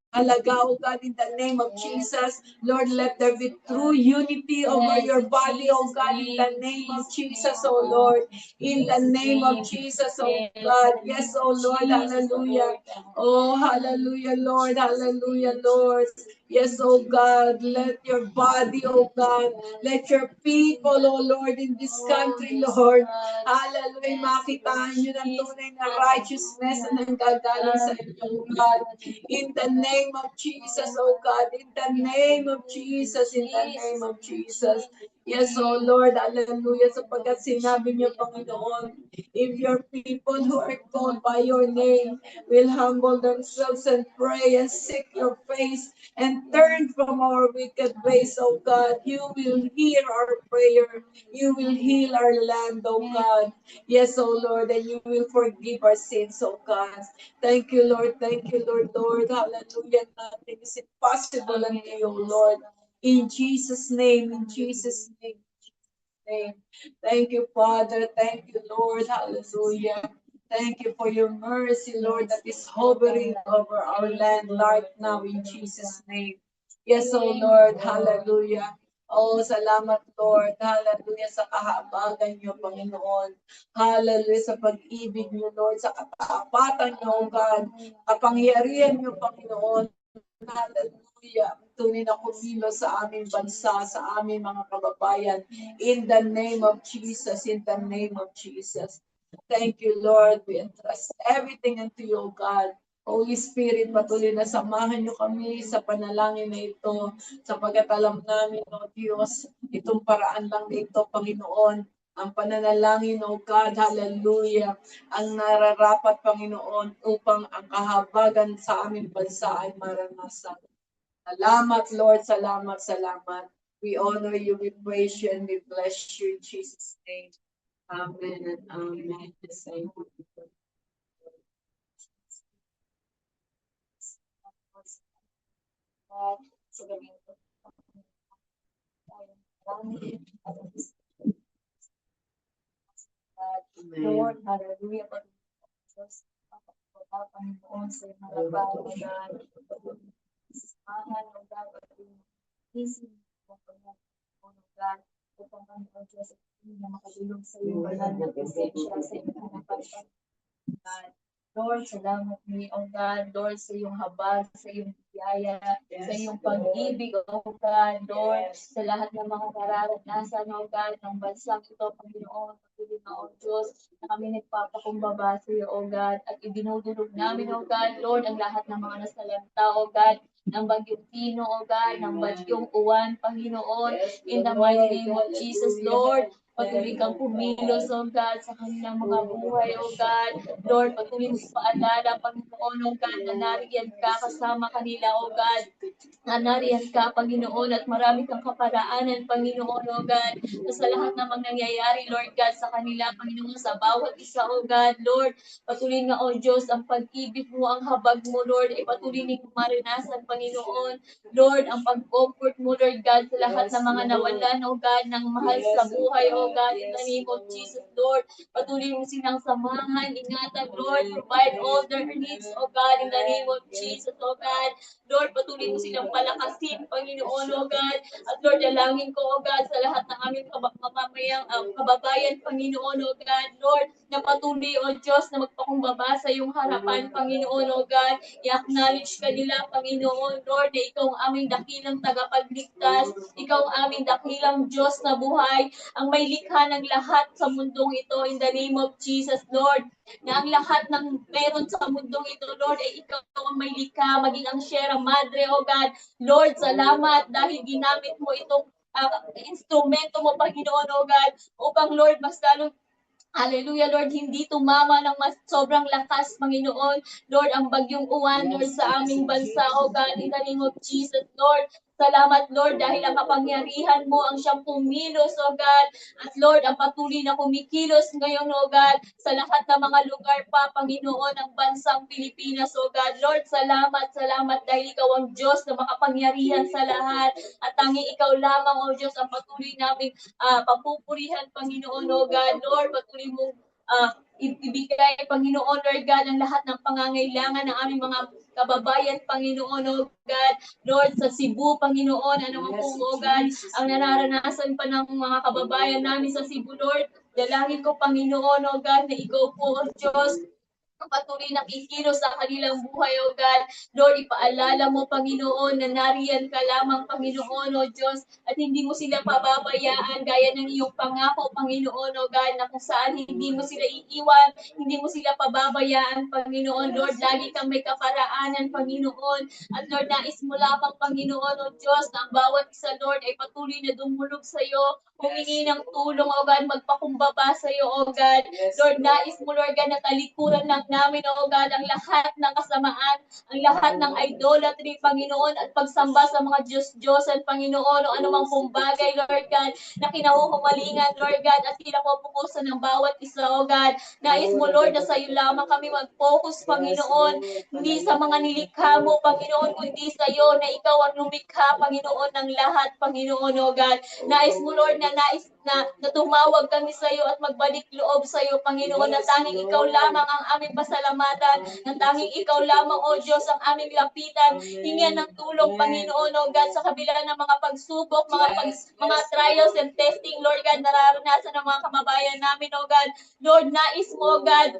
halaga, oh God, in the name of Jesus. Lord, let there be true unity over your body, oh God, in the name of Jesus, oh Lord. In the name of Jesus, oh God. Yes, oh Lord, hallelujah. Oh, hallelujah, Lord, hallelujah, Lord. Yes, oh God, let your body, oh God, let your people, oh Lord, in this country, Lord, hallelujah, makitaan nyo ng tunay na righteousness na nanggagaling sa inyo, oh God. In the name of Jesus, oh God, in the name of Jesus, in the name of Jesus. Yes, oh Lord, hallelujah, sapagkat sinabi niyo, Panginoon, if your people who are called by your name will humble themselves and pray and seek your face and turn from our wicked ways, oh God, you will hear our prayer. You will heal our land, oh God. Yes, oh Lord, and you will forgive our sins, oh God. Thank you, Lord. Thank you, Lord. Lord, hallelujah. Nothing is impossible unto you, Lord. In Jesus' name, in Jesus' name. Thank you, Father. Thank you, Lord. Hallelujah. Thank you for your mercy, Lord, that is hovering over our land right now in Jesus' name. Yes, oh Lord. Hallelujah. Oh, salamat, Lord. Hallelujah sa kahabagan niyo, Panginoon. Hallelujah sa pag-ibig niyo, Lord, sa katapatan niyo, oh God. Kapangyarihan niyo, Panginoon. Hallelujah. Tunay na kumilos sa aming bansa, sa aming mga kababayan. In the name of Jesus, in the name of Jesus. Thank you, Lord. We entrust everything unto you, O God. Holy Spirit, patuloy na samahan niyo kami sa panalangin na ito, sapagkat alam namin, O Diyos, itong paraan lang ito, Panginoon, ang pananalangin, O God, hallelujah, ang nararapat, Panginoon, upang ang kahabagan sa aming bansa ay maranasan. Salamat, Lord, salamat, salamat. We honor you, we praise you, and we bless you in Jesus' name. Amen and amen. Thank you. Lord, hallelujah. Diyos, Panginoon, sa iyong harapan, O God, samahan, O God, isip mo, Panginoon, O God, upang Panginoon Diyos, na makadulong sa iyong banal na presensya sa iyong harapan, God. Lord, salamat ni, O God, Lord, sa iyong habag, sa iyong biyaya, sa iyong pag-ibig, O God, Lord, sa lahat ng mga nararanasan, O God, ng bansang ito, Panginoon, patuloy na, O Diyos, na kami nagpapakumbaba sa iyo, O God, at idinudulog namin, O God, Lord, ang lahat ng mga nasalanta, O God, ng bagyong Tino, O God, ng bagyong Uwan, Panginoon, in the mighty name of Jesus, Lord, patuloy kang pumilos, O God, sa kanilang mga buhay, O God. Lord, patuloy mo ipaalala, Panginoon, O God, na nariyan ka kasama kanila, O God. Na nariyan ka, Panginoon, at marami kang kaparaanan, Panginoon, O God, sa lahat namang nangyayari, Lord God, sa kanila, Panginoon, sa bawat isa, O God, Lord, patuloy nga, O Diyos, ang pag-ibig mo, ang habag mo, Lord, ay patuloy niyong maranasan, Panginoon, Lord, ang pag-comfort mo, Lord God, sa lahat ng mga nawalan, O God, ng mahal sa buhay, O God, in the name of Jesus, Lord. Patuloy mo silang samahan, ingatan, Lord, provide all their needs, O God, in the name of Jesus, O God. Lord, patuloy mo silang palakasin, Panginoon, O God. At Lord, dalangin ko, O God, sa lahat ng aming kababayan, Panginoon, O God. Lord, na patuloy, O Diyos, na magpakumbaba sa iyong harapan, Panginoon, O God. I-acknowledge ka nila, Panginoon, Lord, na ikaw ang aming dakilang tagapagligtas. Ikaw ang aming dakilang Diyos na buhay, ang may likha ng lahat sa mundong ito in the name of Jesus, Lord. Na ang lahat ng meron sa mundong ito, Lord, ay ikaw ang may likha, maging ang Sierra Madre, O God. Lord, salamat dahil ginamit mo itong instrumento mo, Panginoon, O God, upang, Lord, mas lalong hallelujah, Lord, hindi tumama ng mas sobrang lakas, Panginoon. Lord, ang bagyong Uwan, Lord, sa aming bansa, O God, in the name of Jesus, Lord. Salamat, Lord, dahil ang kapangyarihan mo ang siyang pumilos, O God. At Lord, ang patuloy na kumikilos ngayon, O God, sa lahat ng mga lugar pa, Panginoon, ng bansang Pilipinas, O God. Lord, salamat, salamat dahil ikaw ang Diyos na makapangyarihan sa lahat. At tanging ikaw lamang, O Diyos, ang patuloy naming papupurihan, Panginoon, O God. Lord, patuloy mong ibigay, Panginoon, Lord God, ang lahat ng pangangailangan ng aming mga kababayan, Panginoon, O God. Lord, sa Cebu, Panginoon, ano man po, O God, ang nararanasan pa ng mga kababayan namin sa Cebu, Lord. Dalangin ko, Panginoon, O God, na ikaw po, O Diyos, patuloy na kikilos sa kanilang buhay, O God. Lord, ipaalala mo, Panginoon, na nariyan ka lamang, Panginoon, O Diyos, at hindi mo sila pababayaan gaya ng iyong pangako, Panginoon, O God, na kung saan hindi mo sila iiwan, hindi mo sila pababayaan, Panginoon. Lord, lagi kang may kaparaanan, Panginoon. At Lord, nais mo lamang, Panginoon, O Diyos, na ang bawat isa, Lord, ay patuloy na dumulog sa iyo, humingi ng tulong, O God, magpakumbaba sa iyo, O God. Lord, nais mo, Lord God, na talikuran lang namin, O God, ang lahat ng kasamaan, ang lahat ng idolatry, Panginoon, at pagsamba sa mga Diyos-Diyosan, Panginoon, o anumang kumbagay, Lord God, na kinahuhumalingan, Lord God, at kinapupukusan ng bawat isa, O God. Nais mo, Lord, na sa iyo lamang kami mag-focus, Panginoon, hindi sa mga nilikha mo, Panginoon, kundi sa iyo, na ikaw ang lumikha, Panginoon, ng lahat, Panginoon, O God. Nais mo, Lord, na tumawag kami sa iyo at magbalik loob sa iyo, Panginoon, na tanging ikaw lamang ang aming pasalamatan, na tanging ikaw lamang, O Diyos, ang aming lapitan, hingyan ng tulong, Panginoon, O God, sa kabila ng mga pagsubok, mga trials and testing, Lord God, nararanasan ng mga kababayan namin, O God. Lord, nais mo, O God,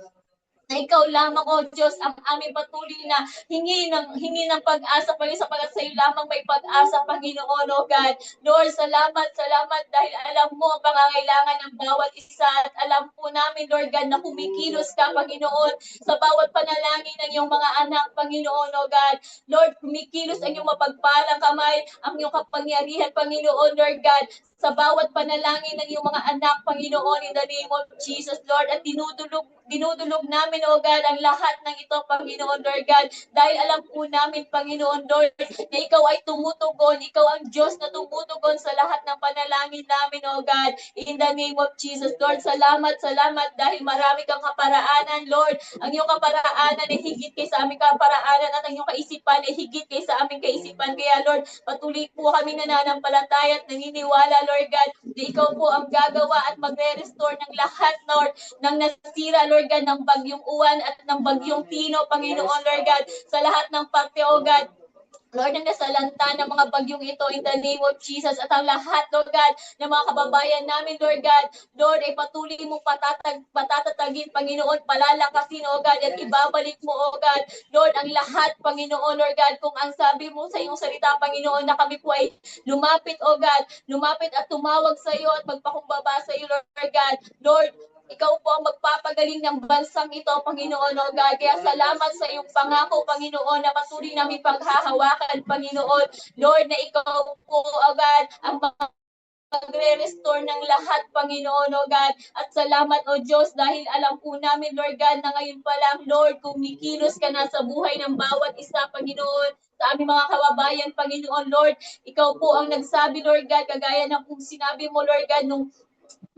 na ikaw lamang, O Diyos, ang aming patuloy na hingi ng pag-asa, Panginoon, sapagat sa iyo lamang may pag-asa, Panginoon, O God. Lord, salamat dahil alam mo ang pangangailangan ng bawat isa at alam po namin, Lord God, na kumikilos ka, Panginoon, sa bawat panalangin ng iyong mga anak, Panginoon, O God. Lord, kumikilos ang iyong mapagpalang kamay, ang iyong kapangyarihan, Panginoon, Lord God, sa bawat panalangin ng iyong mga anak, Panginoon, in the name of Jesus, Lord, at dinudulog namin, O God, ang lahat ng ito, Panginoon, Lord God, dahil alam po namin, Panginoon, Lord, na ikaw ay tumutugon, ikaw ang Diyos na tumutugon sa lahat ng panalangin namin, O God, in the name of Jesus, Lord, salamat dahil marami kang kaparaanan, Lord, ang iyong kaparaanan ay higit kay sa aming kaparaanan at ang iyong kaisipan ay higit kay sa aming kaisipan, kaya Lord, patuloy po kami nananampalataya at naniniwala, Lord God, na ikaw po ang gagawa at magre-restore ng lahat, Lord, ng nasira, Lord God, ng bagyong uwan at ng bagyong tino, Panginoon, Lord God, sa lahat ng parte, O God, Lord, ang nasalanta ng mga bagyong ito in the name of Jesus at ang lahat, Lord God, ng mga kababayan namin, Lord God, Lord, ay patuloy mong patatatagin, Panginoon, palalakasin, O God, at ibabalik mo, O God, Lord, ang lahat, Panginoon, Lord God, kung ang sabi mo sa iyong salita, Panginoon, na kami po ay lumapit, O God, lumapit at tumawag sa iyo at magpakumbaba sa iyo, Lord God, Lord, ikaw po ang magpapagaling ng bansang ito, Panginoon, O God. Kaya salamat sa iyong pangako, Panginoon, na patuloy namin paghahawakan, Panginoon. Lord, na ikaw po, O God, ang magre-restore ng lahat, Panginoon, O God. At salamat, O Diyos, dahil alam po namin, Lord God, na ngayon pa lang, Lord, kumikilos ka na sa buhay ng bawat isa, Panginoon, sa aming mga kababayan, Panginoon, Lord. Ikaw po ang nagsabi, Lord God, kagaya ng kung sinabi mo, Lord God, nung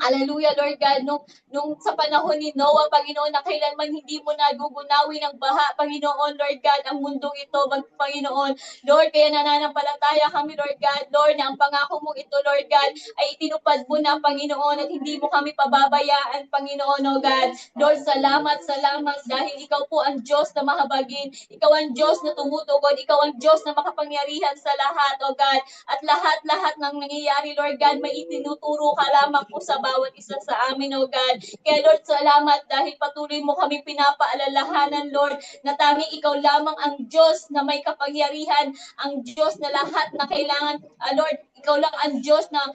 Hallelujah, Lord God, nung sa panahon ni Noah, Panginoon, na kailanman hindi mo nagugunawi ng baha, Panginoon, Lord God, ang mundong ito, Panginoon. Lord, kaya nananampalataya kami, Lord God, Lord, na ang pangako mo ito, Lord God, ay itinupad mo na, Panginoon, at hindi mo kami pababayaan, Panginoon, O God. Lord, salamat dahil ikaw po ang Diyos na mahabagin. Ikaw ang Diyos na tumutugon. Ikaw ang Diyos na makapangyarihan sa lahat, O God. At lahat ng nangyayari, Lord God, may itinuturo ka lamang po sa bawat isa sa amin, O God. Kaya Lord, salamat dahil patuloy mo kami pinapaalalahanan, Lord, na tanging ikaw lamang ang Diyos na may kapangyarihan, ang Diyos na lahat na kailangan, Lord, ikaw lang ang Diyos na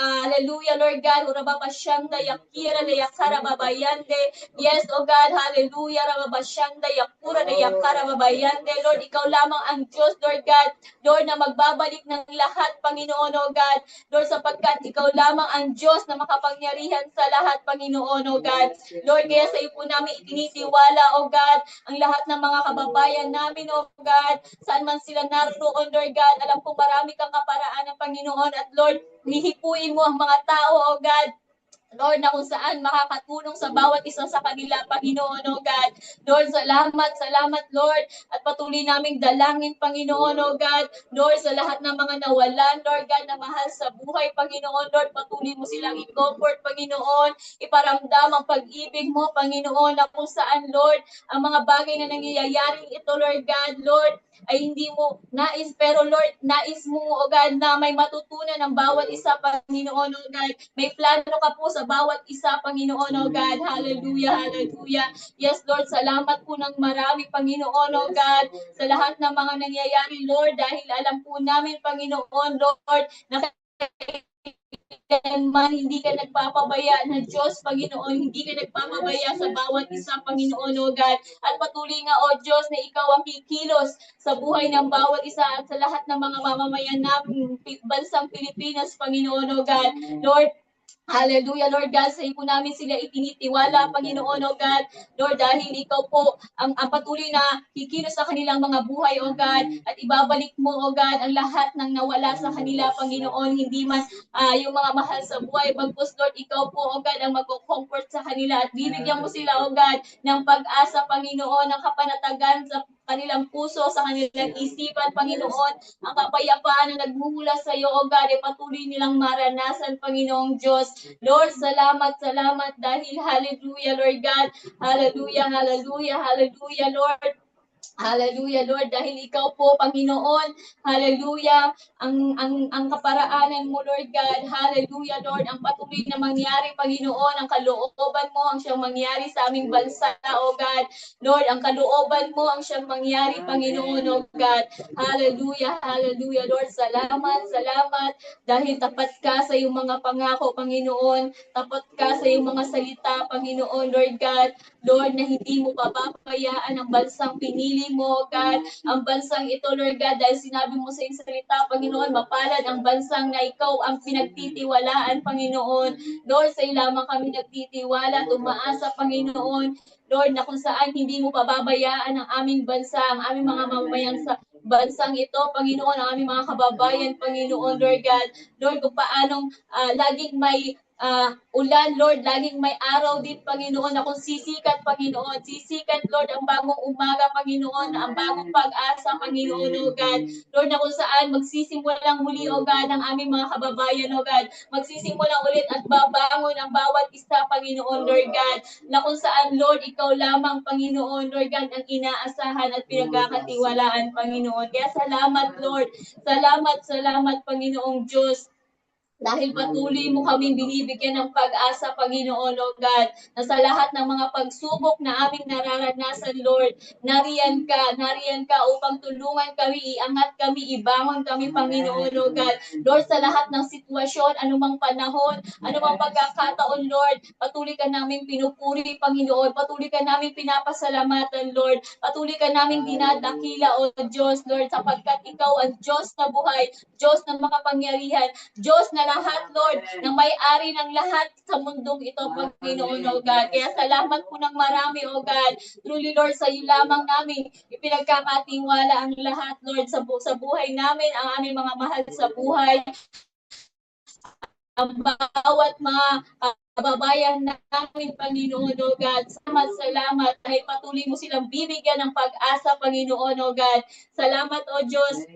hallelujah, Lord God, Urababasyanda, Yakira, Yakara, Babayande, yes, O God, hallelujah, Rababasyanda, Yakura, Yakara, Babayande, Lord, ikaw lamang ang Diyos, Lord God, Lord, na magbabalik ng lahat, Panginoon, O God, Lord, sapagkat ikaw lamang ang Diyos na makapangyarihan sa lahat, Panginoon, O God. Lord, kaya sa iyo po namin itinitiwala, O God, ang lahat ng mga kababayan namin, O God, saan man sila naroon, Lord God, alam kong marami kang kaparaan ng Panginoon at Lord, hihipuin mo ang mga tao, O God, Lord, na kung saan makakatulong sa bawat isa sa kanila, Panginoon, O God. Lord, salamat, Lord. At patuloy naming dalangin, Panginoon, O God. Lord, sa lahat ng mga nawalan, Lord God, na mahal sa buhay, Panginoon, Lord, patuloy mo silang i-comfort, Panginoon. Iparamdam ang pag-ibig mo, Panginoon, na kung saan, Lord, ang mga bagay na nangyayari ito, Lord God, Lord, ay hindi mo nais, pero Lord, nais mo, O God, na may matutunan ng bawat isa, Panginoon, O God. May plano ka po sa bawat isa, Panginoon, O God. Hallelujah. Yes, Lord, salamat po ng marami, Panginoon, O God, sa lahat ng mga nangyayari, Lord, dahil alam po namin, Panginoon, Lord, na man hindi ka nagpapabaya na Diyos, Panginoon, hindi ka nagpapabaya sa bawat isa, Panginoon, O God. At patuloy nga, O Diyos, na ikaw ang kikilos sa buhay ng bawat isa at sa lahat ng mga mamamayan namin, bansang Pilipinas, Panginoon, O God. Lord, hallelujah, Lord God, sa iyo namin sila itinitiwala, Panginoon, O God. Lord, dahil ikaw po ang patuloy na kikilos sa kanilang mga buhay, O God, at ibabalik mo, O God, ang lahat ng nawala sa kanila, Panginoon, hindi man yung mga mahal sa buhay, bagkus, Lord, ikaw po, O God, ang mag-comfort sa kanila at bibigyan mo sila, O God, ng pag-asa, Panginoon, ng kapanatagan sa kanilang puso, sa kanilang isipan, Panginoon, ang kapayapaan na nagmumula sa iyo, O God, ay patuloy nilang maranasan, Panginoong Diyos. Lord, salamat dahil hallelujah, Lord God. Hallelujah, Lord. Hallelujah, Lord, dahil ikaw po, Panginoon, hallelujah, ang kaparaanan mo, Lord God, hallelujah, Lord, ang patuloy na mangyari, Panginoon, ang kalooban mo ang siyang mangyari sa aming bansa, O God, Lord, ang kalooban mo ang siyang mangyari, Panginoon, O God, hallelujah, hallelujah, Lord, salamat, salamat, dahil tapat ka sa iyong mga pangako, Panginoon, tapat ka sa iyong mga salita, Panginoon, Lord God, Lord, na hindi mo papapayaan ang bansang pinili mo, God. Ang bansang ito, Lord God, dahil sinabi mo sa iyong salita, Panginoon, mapalad ang bansang na ikaw ang pinagtitiwalaan, Panginoon. Lord, sa iyo lamang kami nagtitiwala at umaasa, Panginoon. Lord, na kung saan hindi mo pababayaan ang aming bansa, ang aming mga mamamayang sa bansang ito, Panginoon, ang aming mga kababayan, Panginoon, Lord God. Lord, kung paanong laging may ulan, Lord, laging may araw din, Panginoon, na kung sisikat, Panginoon. Sisikat, Lord, ang bagong umaga, Panginoon, ang bagong pag-asa, Panginoon, O God. Lord, na kung saan magsisimulang muli, O God, ang aming mga kababayan, O God. Magsisimulang ulit at babangon ang bawat isa, Panginoon, Lord God. Na kung saan, Lord, ikaw lamang, Panginoon, Lord God, ang inaasahan at pinagkakatiwalaan, Panginoon. Kaya salamat, Lord. Salamat, salamat, Panginoong Diyos. Dahil patuloy mo kaming binibigyan ng pag-asa, Panginoon, O God, na sa lahat ng mga pagsubok na aming nararanasan, Lord, nariyan ka upang tulungan kami, iangat kami, ibangon kami, Panginoon, O God. Lord, sa lahat ng sitwasyon, anumang panahon, anumang pagkakataon, Lord, patuloy ka naming pinupuri, Panginoon, patuloy ka naming pinapasalamatan, Lord, patuloy ka naming dinadakila, O Diyos, Lord, sapagkat ikaw ang Diyos na buhay, Diyos na makapangyarihan, Diyos na lahat, Lord, ng may-ari ng lahat sa mundong ito, Panginoon, O God. Kaya salamat po ng marami, O God. Truly, Lord, sa iyo lamang namin ipinagkakatiwala ang lahat, Lord, sa buhay namin, ang aming mga mahal sa buhay, ang bawat mga kababayan namin, Panginoon, O God. Salamat dahil patuloy mo silang bibigyan ng pag-asa, Panginoon, O God. Salamat, O Diyos.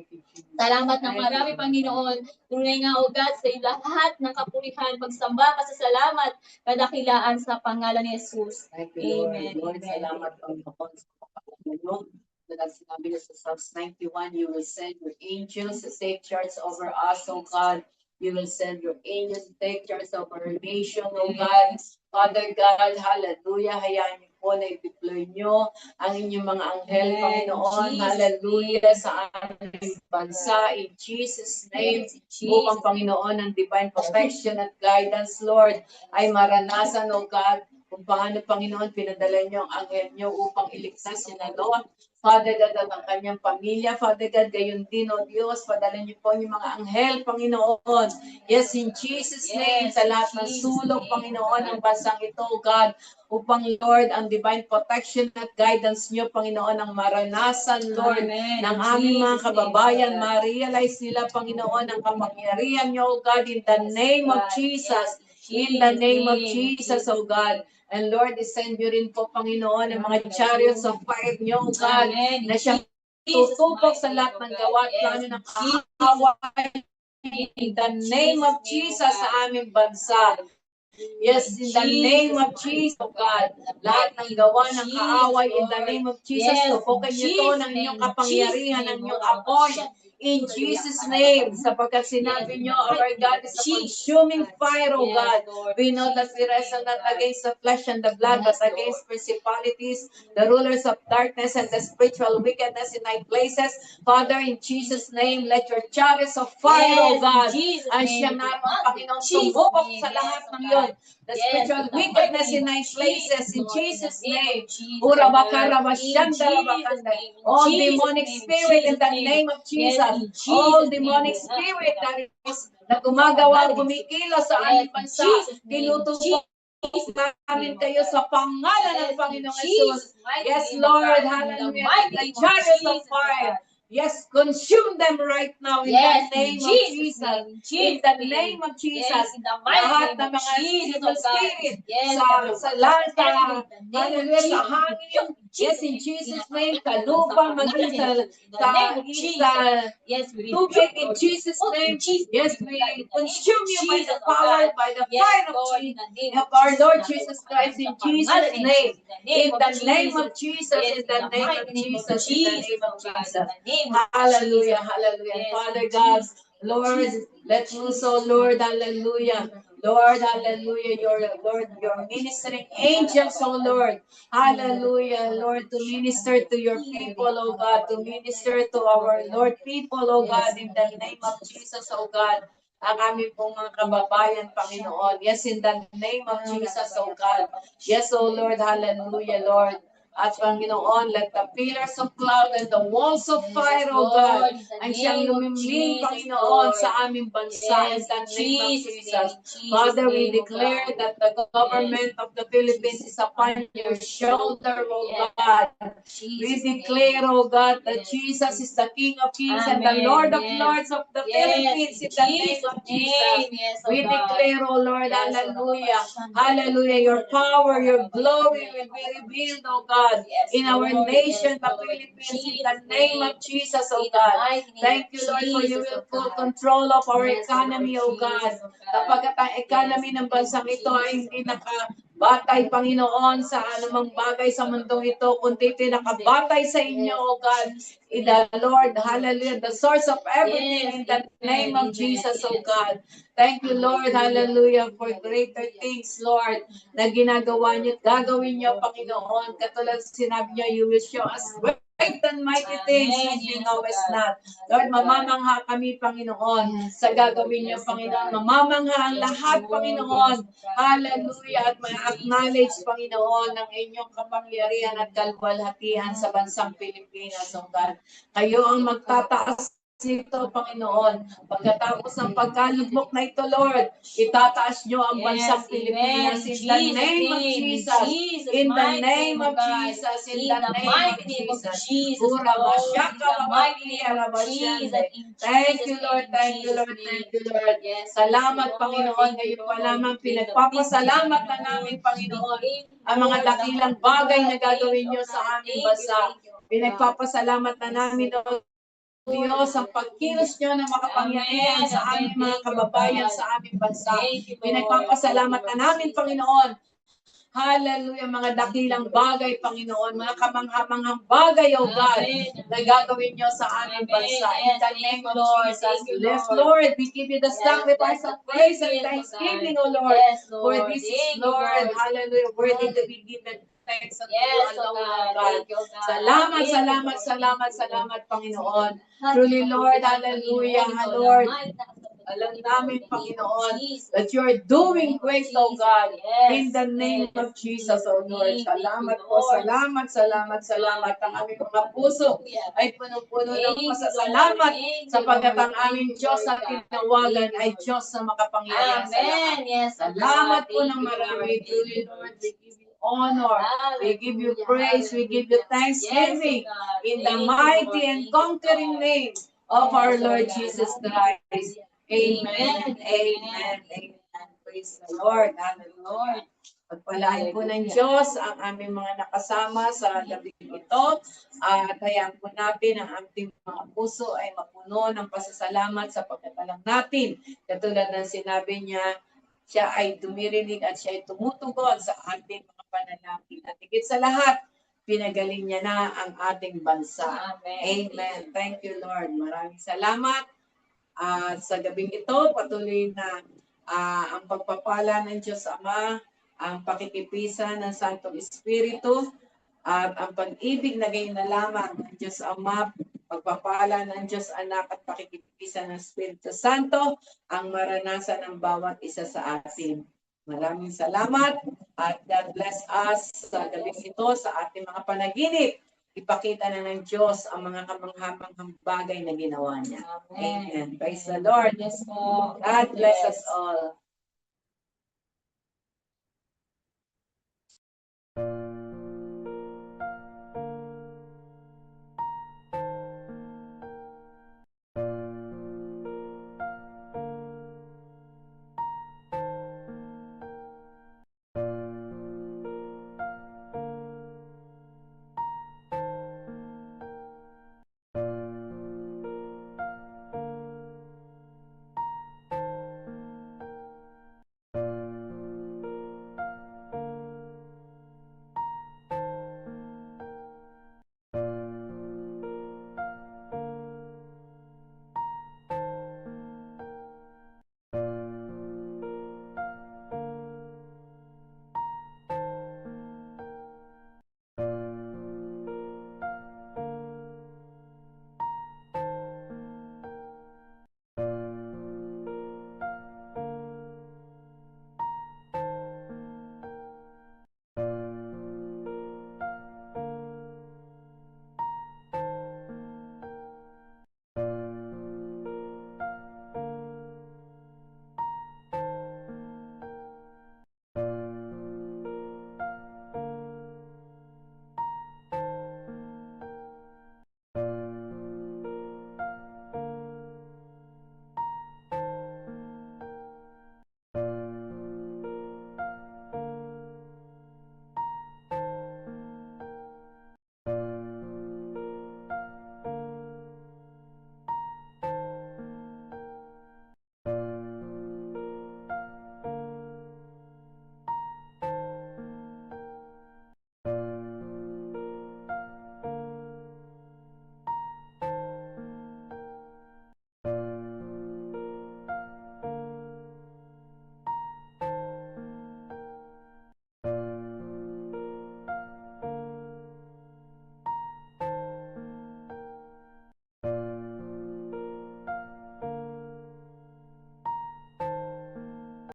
Salamat ng marami, Panginoon. Tunay nga, O God, sa lahat ng kapurihan, pagsamba, pasasalamat, kadakilaan sa pangalan ni Jesus. Amen. Lord, salamat, Panginoon, sa pagpapalunod. Dahil sinabi niyo sa Psalms 91, you will send your angels to take charge over us, O God. You will send your angels to take charge of our nation, O God. Father God, hallelujah. Hayaan niyo po na i-deploy niyo ang inyong mga anghel, Panginoon. Hallelujah sa aming bansa. In Jesus' name, upang Panginoon ang divine protection at guidance, Lord, ay maranasan, O God, kung paano, Panginoon, pinadala niyo ang anghel niyo upang iligtas sila, Lord. Father God, at ang kanyang pamilya, Father God, gayon din, O Diyos, padala niyo po yung mga anghel, Panginoon. Yes, in Jesus' name, sa lahat ng sulok, Panginoon, ng bansang ito, God, upang, Lord, ang divine protection at guidance niyo, Panginoon, ang maranasan, Lord, ng aming mga kababayan, ma-realize nila, Panginoon, ang kapangyarihan niyo, God, in the name of Jesus. In the name of Jesus, O God. And Lord, isend nyo rin po, Panginoon, ang mga chariots of fire nyo, God, na siyang tutupok sa lahat ng gawa at plano ng kaaway. In the name of Jesus sa aming bansa. Yes, in the name of Jesus, God. Lahat ng gawa ng kaaway, in the name of Jesus, tupukin niyo to ng inyong kapangyarihan, ng inyong apoy. In Jesus' name, sapagkat sinabi niyo, our God is a consuming fire, O God. We know that we wrestle not against the flesh and the blood, but against principalities, the rulers of darkness, and the spiritual wickedness in high places. Father, in Jesus' name, let your chariots of fire, O God, ang siyang naman, Panginoon, tumubok sa lahat ng yun. The spiritual wickedness in high places, in Jesus' name. All demonic spirit in the name of Jesus. All demonic spirit that is na gumagawa, gumikilos sa aming bansa, tinutubok namin kayo sa pangalan ng Panginoong Jesus. Yes, Lord, hallelujah. The chariots of fire. Yes, consume them right now in Yes, the name in of Jesus' Jesus. name, In in Jesus' the name. name of Jesus. Yes, in the mighty Lahat name ng of mga Jesus, evil oh God. spirit Yes, sa lahat in the name of hallelujah, sa Jesus, hangin. Yes, in Jesus' name, sa in lupa, the maging name of Jesus. Yes, we tubig, rebuke in Lord. Jesus' Oh, name. in Jesus' Yes, name, we God, in the name of consume you by the Jesus, oh power, God. by the Yes, fire of Lord, Jesus. in the name Of of our Jesus, Lord na Jesus po, Christ, in sa Jesus' pangalan ni name. Jesus, In the name Jesus. of Jesus, Yes, in the name of mighty name of Jesus, in the Jesus, name of oh God, in Jesus. the name of Hallelujah, Jesus. hallelujah. Yes, Father in God, Jesus' name, Lord, Jesus' name, let loose, oh Lord, hallelujah. Lord, hallelujah, your ministering angels, oh Lord. Hallelujah, Lord, to minister to your people, oh God, to minister to our Lord people, oh God, in the name of Jesus, oh God. Ang aming pong mga kababayan, Panginoon. Yes, in the name of Jesus, oh God. Yes, oh Lord, hallelujah, Lord. At Panginoon, let the pillars of cloud and the walls of fire, oh God, ang siyang lumimlim, Panginoon, sa aming bansa, in the name of Jesus. Father, we declare that the government of the Philippines is upon your shoulder, oh God. We declare, oh God, that Jesus is the King of Kings and the Lord of Lords of the Philippines, in the name of Jesus. We declare, oh Lord, hallelujah, hallelujah, your power, your glory will be revealed, oh God, in our nation, the Philippines, in the name of Jesus, oh God. Thank you, Lord, for you will full control of our economy, oh God. Kapag ang economy ng bansang ito ay hindi nakabatay, Panginoon, sa anumang bagay sa mundong ito, kundi pinakabatay sa inyo, oh God. The Lord, hallelujah, the source of everything, in the name of Jesus, oh God. Thank you, Lord, hallelujah, for greater things, Lord, na ginagawa niyo at gagawin niyo, Panginoon. Katulad sinabi niyo, you will show us great and mighty things which we know is not. Lord, mamamangha kami, Panginoon, sa gagawin niyo, Panginoon. Mamamangha ang lahat, Panginoon. Hallelujah, at ma-acknowledge, Panginoon, ng inyong kapangyarihan at kalwalhatian sa bansang Pilipinas, oh God. Kayo ang magtataas nito, Panginoon. Pagkatapos ng pagkalugmok na ito, Lord, itataas nyo ang bansang Pilipinas in the name of Jesus. In the name of Jesus. In the name of Jesus. Pura masyaka babaktiya rabasyande. Thank you, Lord. Thank you, Lord. Thank you, Lord. Salamat, Panginoon. Ngayon pa lamang pinagpapasalamat na namin, Panginoon, ang mga dakilang bagay na gagawin nyo sa aming bansa. Pinagpapasalamat na namin, Diyos, ang pagkilos nyo na makapangyarihan sa aming mga kababayan sa aming bansa. Pinagpapasalamat na namin, Panginoon. Hallelujah, mga dakilang bagay, Panginoon, mga kamanghamanghang bagay, O God, na gagawin nyo sa aming bansa. In the name of Jesus, yes, Lord, we give you the sacrifice of praise and thanksgiving, O Lord, for this is, Lord, hallelujah, worthy to be given thanks unto you alone, O God. Salamat, salamat, salamat, salamat, Panginoon. Truly, Lord, hallelujah, Lord. Alam namin, Panginoon, that you are doing great, O God, in the name of Jesus, O Lord. Salamat po, salamat, salamat, salamat. Ang aming mga puso ay puno-puno ng pasasalamat sapagkat ang aming Diyos na tinawagan ay Diyos na makapangyarihan sa lahat. Salamat po ng marami. Truly, Lord, we give you honor, we give you praise, we give you thanksgiving in the mighty and conquering name of our Lord Jesus Christ. Amen, amen, amen. Praise the Lord. Hallelujah. Pagpalain po ng Diyos ang aming mga nakasama sa gabi ito. At hayaan po natin ang ating mga puso ay mapuno ng pasasalamat sa pagkatalang natin. Katulad ng sinabi niya, siya ay dumirinig at siya ay tumutugon sa ating mga panalangin. At higit sa lahat, pinagaling niya na ang ating bansa. Amen. Thank you, Lord. Maraming salamat. Sa gabing ito, patuloy na ang pagpapala ng Diyos Ama, ang pakikipisan ng Santong Espiritu, at ang pag-ibig na gayon na lamang ng Diyos Ama, pagpapala ng Diyos Anak at pakikipisan ng Espiritu Santo, ang maranasan ng bawat isa sa atin. Maraming salamat at God bless us sa gabing ito, sa ating mga panaginip. Ipakita na ng Diyos ang mga kamanghamanghang bagay na ginawa niya. Amen. Praise the Lord. Yes, po. God bless us all.